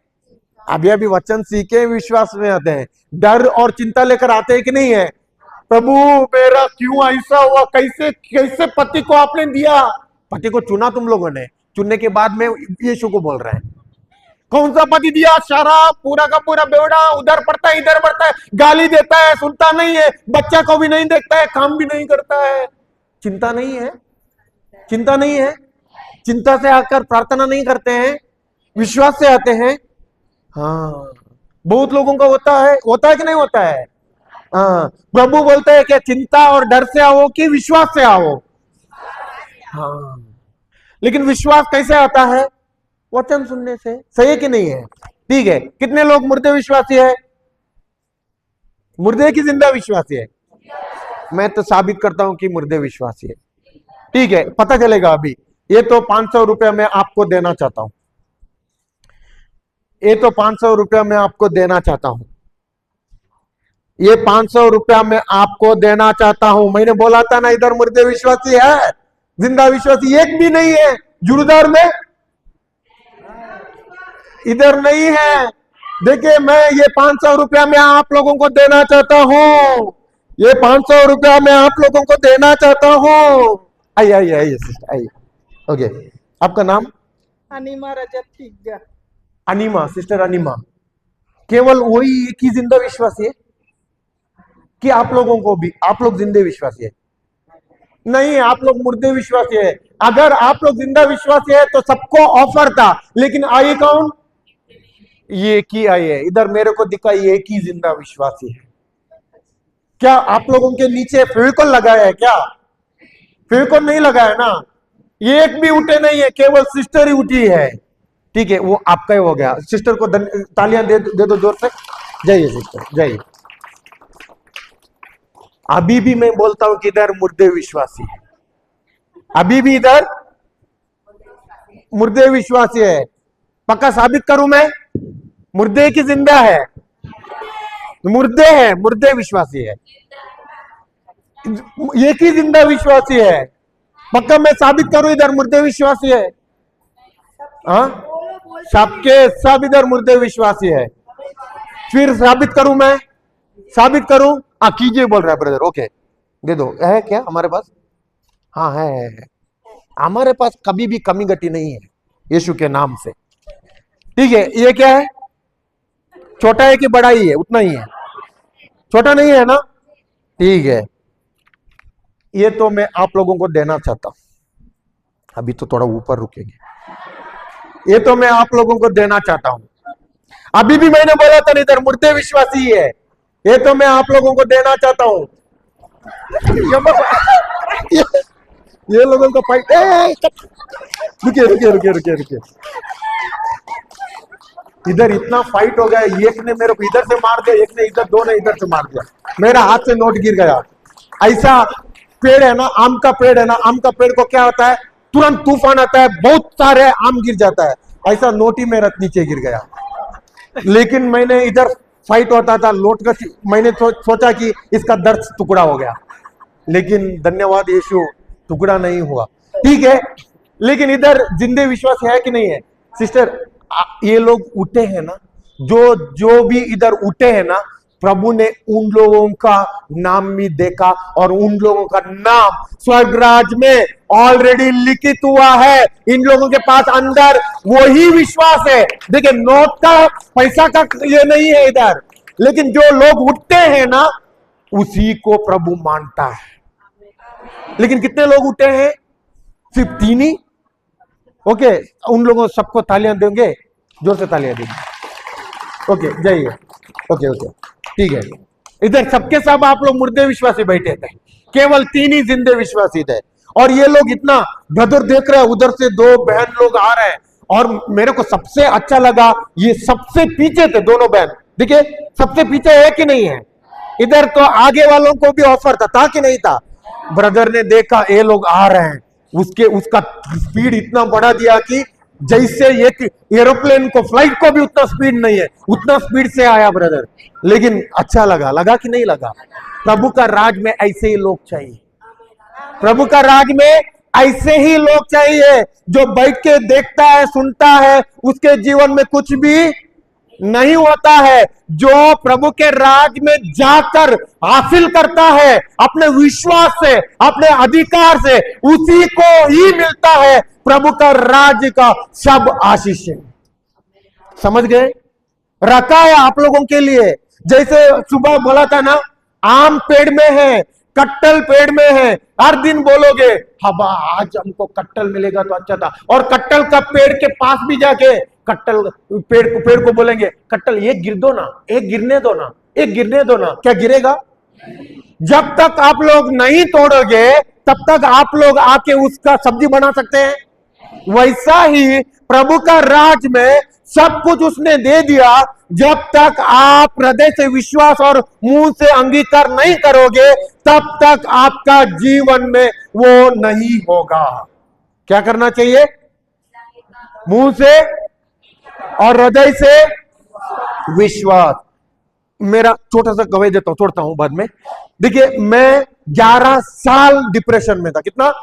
अभी वचन सीखे विश्वास में आते हैं। डर और चिंता लेकर आते हैं कि नहीं है? प्रभु मेरा क्यों ऐसा हुआ, कैसे कैसे पति को आपने दिया? पति को चुना तुम लोगों ने, चुनने के बाद में यीशु को बोल रहे हैं, कौन सा पति दिया? शराब, पूरा का पूरा बेवड़ा, उधर पड़ता है इधर पड़ता है, गाली देता है, सुनता नहीं है, बच्चा को भी नहीं देखता है, काम भी नहीं करता है। चिंता नहीं है? चिंता नहीं है? चिंता से आकर प्रार्थना नहीं करते हैं, विश्वास से आते हैं। हाँ, बहुत लोगों का होता है कि नहीं होता है? हाँ, प्रभु बोलते हैं कि चिंता और डर से आओ कि विश्वास से आओ? हाँ, लेकिन विश्वास कैसे आता है? वचन सुनने से। सही है कि नहीं है? ठीक है, कितने लोग मुर्दे विश्वासी है? मुर्दे की जिंदा विश्वासी है? मैं तो साबित करता हूं कि मुर्दे विश्वासी है। ठीक है, पता चलेगा अभी। ये तो 500 रुपया मैं आपको देना चाहता हूं, ये तो 500 रुपया मैं आपको देना चाहता हूं, ये 500 रुपया मैं आपको देना चाहता हूं। मैंने बोला था ना, इधर मुर्दे विश्वासी है, जिंदा विश्वासी एक भी नहीं है। जुड़दार में इधर नहीं है। देखिए, मैं ये 500 रुपया मैं आप लोगों को देना चाहता हूं, ये 500 रुपया मैं आप लोगों को देना चाहता हूं। आइए आइए आइए सिस्टर, आइए। ओके, आपका नाम? अनिमा रजत थिग्गा। अनिमा, सिस्टर अनिमा। केवल वही एक ही जिंदा विश्वासी है कि आप लोगों को भी, आप लोग जिंदे विश्वासी है? नहीं, आप लोग मुर्दे विश्वासी है। अगर आप लोग जिंदा विश्वासी है तो सबको ऑफर था, लेकिन आई कौन? ये एक ही आई है, इधर मेरे को दिखा ये एक ही जिंदा विश्वासी है। क्या आप लोगों के नीचे फेविकोल लगाया है क्या? फेविकोल नहीं लगाया ना? ये एक भी उठे नहीं है, केवल सिस्टर ही उठी है। ठीक है, वो आपका ही हो गया। सिस्टर को तालियां दे दो जोर से। जाइए सिस्टर, जाइए। अभी भी मैं बोलता हूं कि इधर मुर्दे विश्वासी है, अभी भी इधर मुर्दे विश्वासी है। पक्का साबित करूं मैं? मुर्दे की जिंदा है, मुर्दे है, मुर्दे विश्वासी है, एक ही जिंदा विश्वासी है। पक्का मैं साबित करूं इधर मुर्दे विश्वासी है? हाँ, सबके सब इधर मुर्दे विश्वासी है। फिर साबित करूं मैं? साबित करूं? हाँ कीजिए बोल रहा है ब्रदर। ओके, दे दो। है क्या हमारे पास? हाँ है। हमारे पास कभी भी कमी घटी नहीं है यीशु के नाम से। ठीक है, ये क्या है? छोटा है कि बड़ा ही है? उतना ही है, छोटा नहीं है ना? ठीक है, ये तो मैं आप लोगों को देना चाहता हूं। अभी तो थोड़ा ऊपर रुकेंगे। ये तो मैं आप लोगों को देना चाहता हूं। अभी भी मैंने बोला था इधर मुर्दे विश्वासी है। ये तो मैं आप लोगों को देना चाहता हूं। ये लोगों का फाइट। रुकिए रुकिए रुकिए रुकिए रुकिए, इधर इतना फाइट हो गया। एक ने मेरे को इधर से मार दिया, एक ने इधर, दो ने इधर से मार दिया। मेरा हाथ से नोट गिर गया। ऐसा पेड़ है ना, आम का पेड़ है ना, आम का पेड़ को क्या होता है, तुरंत तूफान आता है, बहुत सारे आम गिर जाता है। ऐसा नोट ही मेरा नीचे गिर गया। लेकिन मैंने इधर फाइट होता था, लोट का मैंने सोचा कि इसका दर्द टुकड़ा हो गया, लेकिन धन्यवाद यीशु, टुकड़ा नहीं हुआ। ठीक है, लेकिन इधर जिंदे विश्वास है कि नहीं है? सिस्टर, ये लोग उठे हैं ना, जो भी इधर उठे हैं ना, प्रभु ने उन लोगों का नाम भी देखा और उन लोगों का नाम स्वर्ग राज में ऑलरेडी लिखित हुआ है। इन लोगों के पास अंदर वही विश्वास है। देखिए, नोट का, पैसा का ये नहीं है इधर, लेकिन जो लोग उठते हैं ना, उसी को प्रभु मानता है। लेकिन कितने लोग उठे हैं? सिर्फ 3 ही। ओके, उन लोगों सबको तालियां देंगे, जोर से तालियां देंगे। ओके, जाइए। ओके ओके, ठीक है। इधर सबके सब आप लोग मुर्दे विश्वासी बैठे थे, केवल 3 ही जिंदे विश्वासी थे। और ये लोग इतना ब्रदर देख रहे हैं, उधर से 2 बहन लोग आ रहे हैं। और मेरे को सबसे अच्छा लगा, ये सबसे पीछे थे दोनों बहन। देखिए, सबसे पीछे है कि नहीं है? इधर तो आगे वालों को भी ऑफर था कि नहीं था? ब्रदर ने देखा ये लोग आ रहे हैं, उसका स्पीड इतना बढ़ा दिया कि जैसे एक एरोप्लेन को, फ्लाइट को भी उतना स्पीड नहीं है, उतना स्पीड से आया ब्रदर। लेकिन अच्छा लगा कि नहीं लगा? प्रभु का राज में ऐसे ही लोग चाहिए। प्रभु का राज में ऐसे ही लोग चाहिए, जो बैठ के देखता है, सुनता है, उसके जीवन में कुछ भी नहीं होता है। जो प्रभु के राज में जाकर हासिल करता है अपने विश्वास से, अपने अधिकार से, उसी को ही मिलता है प्रभु का राज्य का सब आशीष। समझ गए? रखा है आप लोगों के लिए। जैसे सुबह बोला था ना, आम पेड़ में है, कट्टल पेड़ में है। हर दिन बोलोगे हवा, आज हमको कट्टल मिलेगा तो अच्छा था। और कट्टल का पेड़ के पास भी जाके कट्टल पेड़ को बोलेंगे, कट्टल एक गिर दो ना, एक गिरने दो ना, एक गिरने दो ना। क्या गिरेगा? जब तक आप लोग नहीं तोड़ोगे, तब तक आप लोग आके उसका सब्जी बना सकते हैं। वैसा ही प्रभु का राज में सब कुछ उसने दे दिया। जब तक आप हृदय से विश्वास और मुंह से अंगीकार नहीं करोगे, तब तक आपका जीवन में वो नहीं होगा। क्या करना चाहिए? मुंह से और हृदय से विश्वास। मेरा छोटा सा गवाही देता हूं, छोड़ता हूं बाद में। देखिए, मैं 11 साल डिप्रेशन में था। कितना?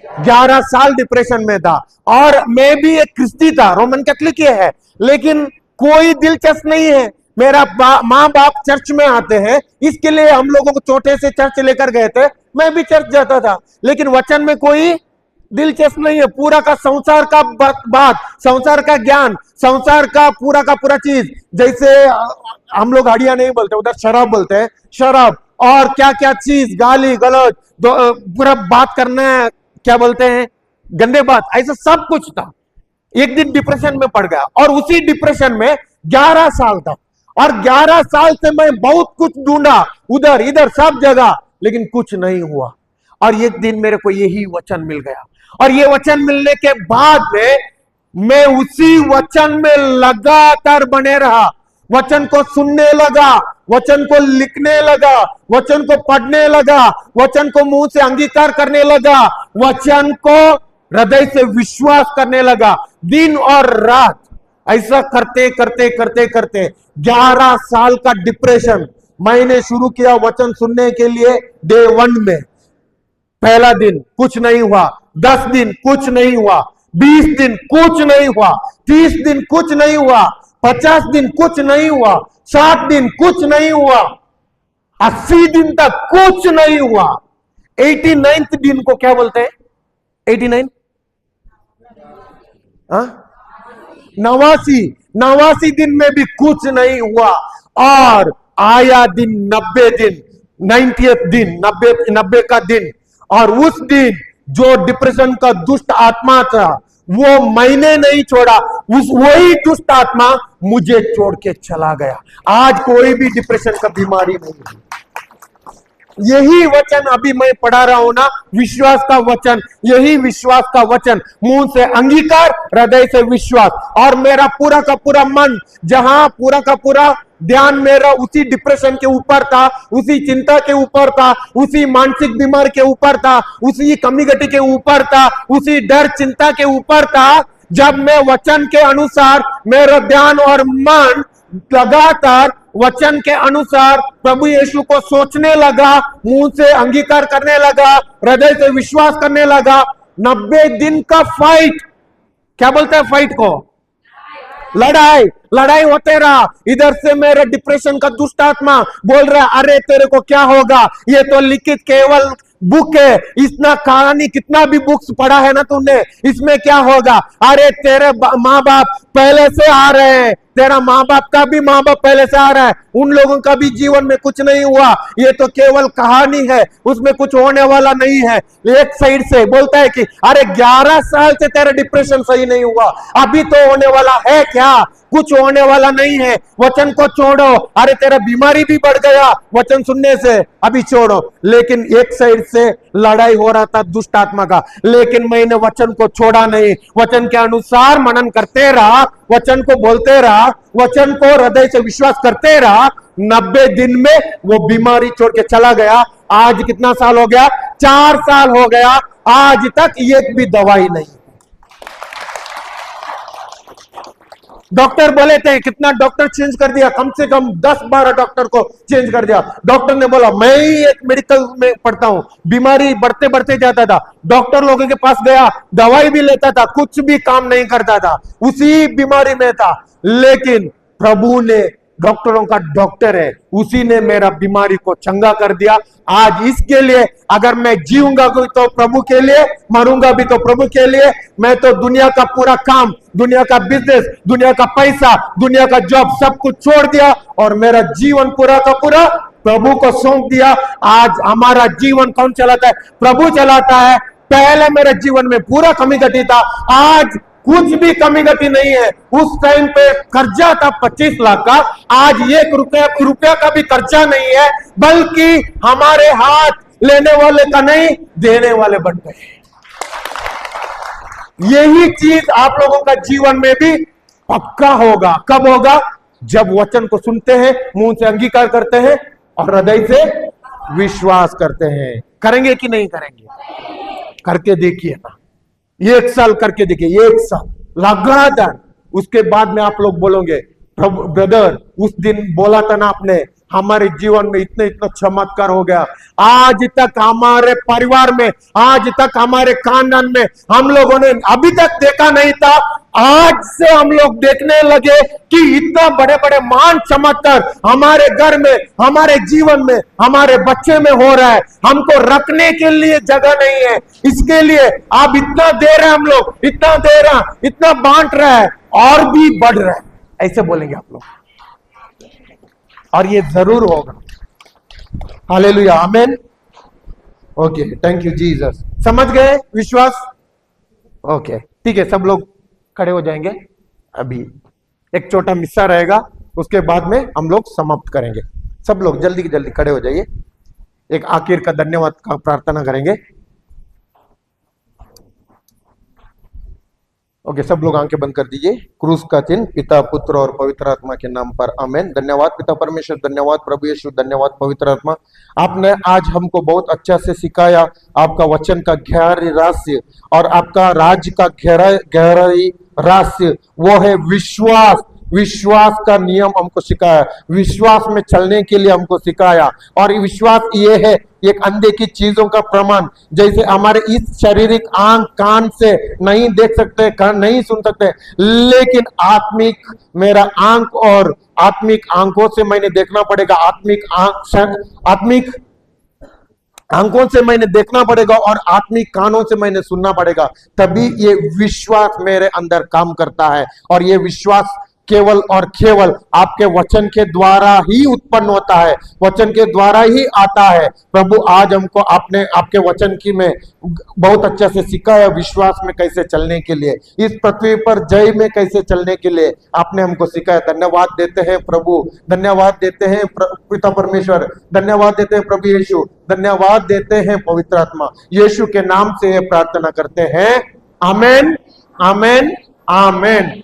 11 साल डिप्रेशन में था। और मैं भी एक क्रिस्ती था, रोमन कैथोलिक है, लेकिन कोई दिलचस्प नहीं है। मेरा माँ बाप चर्च में आते हैं, इसके लिए हम लोगों को छोटे से चर्च लेकर गए थे। मैं भी चर्च जाता था, लेकिन वचन में कोई दिलचस्प नहीं है। पूरा का संसार का बात, संसार का ज्ञान, संसार का पूरा चीज। जैसे हम लोग हड़िया नहीं बोलते, उधर शराब बोलते हैं, शराब। और क्या क्या चीज, गाली गलौज, पूरा बात करना है, क्या बोलते हैं, गंदे बात, ऐसा सब कुछ था। एक दिन डिप्रेशन में पड़ गया, और उसी डिप्रेशन में 11 साल तक। और 11 साल से मैं बहुत कुछ ढूंढा, उधर इधर सब जगह, लेकिन कुछ नहीं हुआ। और एक दिन मेरे को यही वचन मिल गया, और ये वचन मिलने के बाद में मैं उसी वचन में लगातार बने रहा, वचन को सुनने लगा, वचन को लिखने लगा, वचन को पढ़ने लगा, वचन को मुंह से अंगीकार करने लगा, वचन को हृदय से विश्वास करने लगा, दिन और रात। ऐसा करते करते करते करते 11 साल का डिप्रेशन मैंने शुरू किया वचन सुनने के लिए। डे 1 में पहला दिन कुछ नहीं हुआ, 10 दिन कुछ नहीं हुआ, 20 दिन कुछ नहीं हुआ, 30 दिन कुछ नहीं हुआ, 50 दिन कुछ नहीं हुआ, 60 दिन कुछ नहीं हुआ, 80 दिन तक कुछ नहीं हुआ। 89th दिन को क्या बोलते हैं? 89 89 दिन में भी कुछ नहीं हुआ। और आया दिन 90 दिन, 90th दिन, 90 का दिन। और उस दिन जो डिप्रेशन का दुष्ट आत्मा था वो मैंने नहीं छोड़ा, वही दुष्ट आत्मा मुझे छोड़ के चला गया। आज कोई भी डिप्रेशन का बीमारी नहीं है। यही वचन अभी मैं पढ़ा रहा हूं ना, विश्वास का वचन, यही विश्वास का वचन, मुंह से अंगीकार, हृदय से विश्वास। और मेरा पूरा का पूरा मन, जहां पूरा का पूरा ध्यान मेरा उसी डिप्रेशन के ऊपर था, उसी चिंता के ऊपर था, उसी मानसिक बीमारी के ऊपर था, उसी कमी घटी के ऊपर था, उसी डर चिंता के ऊपर था। जब मैं वचन के अनुसार मेरा ध्यान और मन लगातार वचन के अनुसार प्रभु यीशु को सोचने लगा, मुंह से अंगीकार करने लगा, हृदय से विश्वास करने लगा, 90 दिन का फाइट, क्या बोलते हैं फाइट को? लड़ाई होते रहा। इधर से मेरे डिप्रेशन का दुष्ट आत्मा बोल रहा है, अरे तेरे को क्या होगा, ये तो लिखित केवल बुक है, इतना कहानी कितना भी बुक्स पढ़ा है ना तुमने, इसमें क्या होगा? अरे तेरे माँ बाप पहले से आ रहे हैं, तेरा माँ बाप का भी माँ बाप पहले से आ रहा है, उन लोगों का भी जीवन में कुछ नहीं हुआ, ये तो केवल कहानी है, उसमें कुछ होने वाला नहीं है। एक साइड से बोलता है कि अरे 11 साल से तेरा डिप्रेशन सही नहीं हुआ, अभी तो होने वाला है क्या? कुछ होने वाला नहीं है, वचन को छोड़ो। अरे तेरा बीमारी भी बढ़ गया वचन सुनने से, अभी छोड़ो। लेकिन एक साइड से लड़ाई हो रहा था दुष्ट आत्मा का, लेकिन मैंने वचन को छोड़ा नहीं, वचन के अनुसार मनन करते रहा, वचन को बोलते रहा, वचन को हृदय से विश्वास करते रहा। 90 दिन में वो बीमारी छोड़ के चला गया। आज कितना साल हो गया? 4 साल हो गया, आज तक एक भी दवाई नहीं। डॉक्टर बोले थे, कितना डॉक्टर चेंज कर दिया, कम से कम 10-12 डॉक्टर को चेंज कर दिया। डॉक्टर ने बोला, मैं ही एक मेडिकल में पढ़ता हूं, बीमारी बढ़ते बढ़ते जाता था, डॉक्टर लोगों के पास गया, दवाई भी लेता था, कुछ भी काम नहीं करता था, उसी बीमारी में था। लेकिन प्रभु ने, डॉक्टरों का डॉक्टर है, उसी ने मेरा बीमारी को चंगा कर दिया। आज इसके लिए अगर मैं जीऊंगा तो प्रभु के लिए, मरूंगा भी तो प्रभु के लिए। मैं तो दुनिया का पूरा काम, दुनिया का बिजनेस, दुनिया का पैसा, दुनिया का जॉब सब कुछ छोड़ दिया और मेरा जीवन पूरा का पूरा प्रभु को सौंप दिया। आज हमारा जीवन कौन चलाता है? प्रभु चलाता है। पहले मेरे जीवन में पूरा कमी घटी था, आज कुछ भी कमी गति नहीं है। उस टाइम पे कर्जा था 25 लाख का, आज 1 रुपया का भी कर्जा नहीं है, बल्कि हमारे हाथ लेने वाले का नहीं, देने वाले बन गए। यही चीज आप लोगों का जीवन में भी पक्का होगा। कब होगा? जब वचन को सुनते हैं, मुंह से अंगीकार करते हैं और हृदय से विश्वास करते हैं। करेंगे कि नहीं करेंगे? करके देखिए ना, 1 साल करके देखिए, 1 साल लगातार। उसके बाद में आप लोग बोलोगे, ब्रदर उस दिन बोला था ना आपने, हमारे जीवन में इतना इतना चमत्कार हो गया। आज तक हमारे परिवार में, आज तक हमारे खानदान में हम लोगों ने अभी तक देखा नहीं था, आज से हम लोग देखने लगे कि इतना बड़े बड़े महान चमत्कार हमारे घर में, हमारे जीवन में, हमारे बच्चे में हो रहा है। हमको रखने के लिए जगह नहीं है, इसके लिए आप इतना दे रहे हैं, हम लोग इतना दे रहे हैं, इतना बांट रहा है और भी बढ़ रहा है, ऐसे बोलेंगे आप लोग। और ये जरूर होगा। Hallelujah, amen. Okay, thank you Jesus. समझ गए विश्वास? ओके, ठीक है, सब लोग खड़े हो जाएंगे अभी एक छोटा मिस्सा रहेगा, उसके बाद में हम लोग समाप्त करेंगे। सब लोग जल्दी जल्दी खड़े हो जाइए, एक आखिर का धन्यवाद का प्रार्थना करेंगे। ओके, सब लोग आंखें बंद कर दीजिए। क्रूस का चिन्ह, पिता पुत्र और पवित्र आत्मा के नाम पर आमेन। धन्यवाद पिता परमेश्वर, धन्यवाद प्रभु यीशु, धन्यवाद पवित्र आत्मा। आपने आज हमको बहुत अच्छा से सिखाया आपका वचन का गहरी रहस्य, और आपका राज्य का गहराई रहस्य वो है विश्वास। विश्वास का नियम हमको सिखाया, विश्वास में चलने के लिए हमको सिखाया। और ये विश्वास ये है एक अंधे की चीजों का प्रमाण। जैसे हमारे इस शारीरिक आंख कान से नहीं देख सकते, कान नहीं सुन सकते, लेकिन आत्मिक मेरा आंख और आत्मिक आंखों से मैंने देखना पड़ेगा, आत्मिक आंखों से मैंने देखना पड़ेगा और आत्मिक कानों से मैंने सुनना पड़ेगा, तभी ये विश्वास मेरे अंदर काम करता है। और ये विश्वास केवल और केवल आपके वचन के द्वारा ही उत्पन्न होता है, वचन के द्वारा ही आता है। प्रभु आज हमको आपने आपके वचन की में बहुत अच्छा से सिखाया, विश्वास में कैसे चलने के लिए, इस पृथ्वी पर जय में कैसे चलने के लिए आपने हमको सिखाया। धन्यवाद देते हैं प्रभु, धन्यवाद देते हैं पिता परमेश्वर, धन्यवाद देते हैं प्रभु यीशु, धन्यवाद देते हैं पवित्र आत्मा। यीशु के नाम से प्रार्थना करते हैं, आमेन, आमेन, आमेन।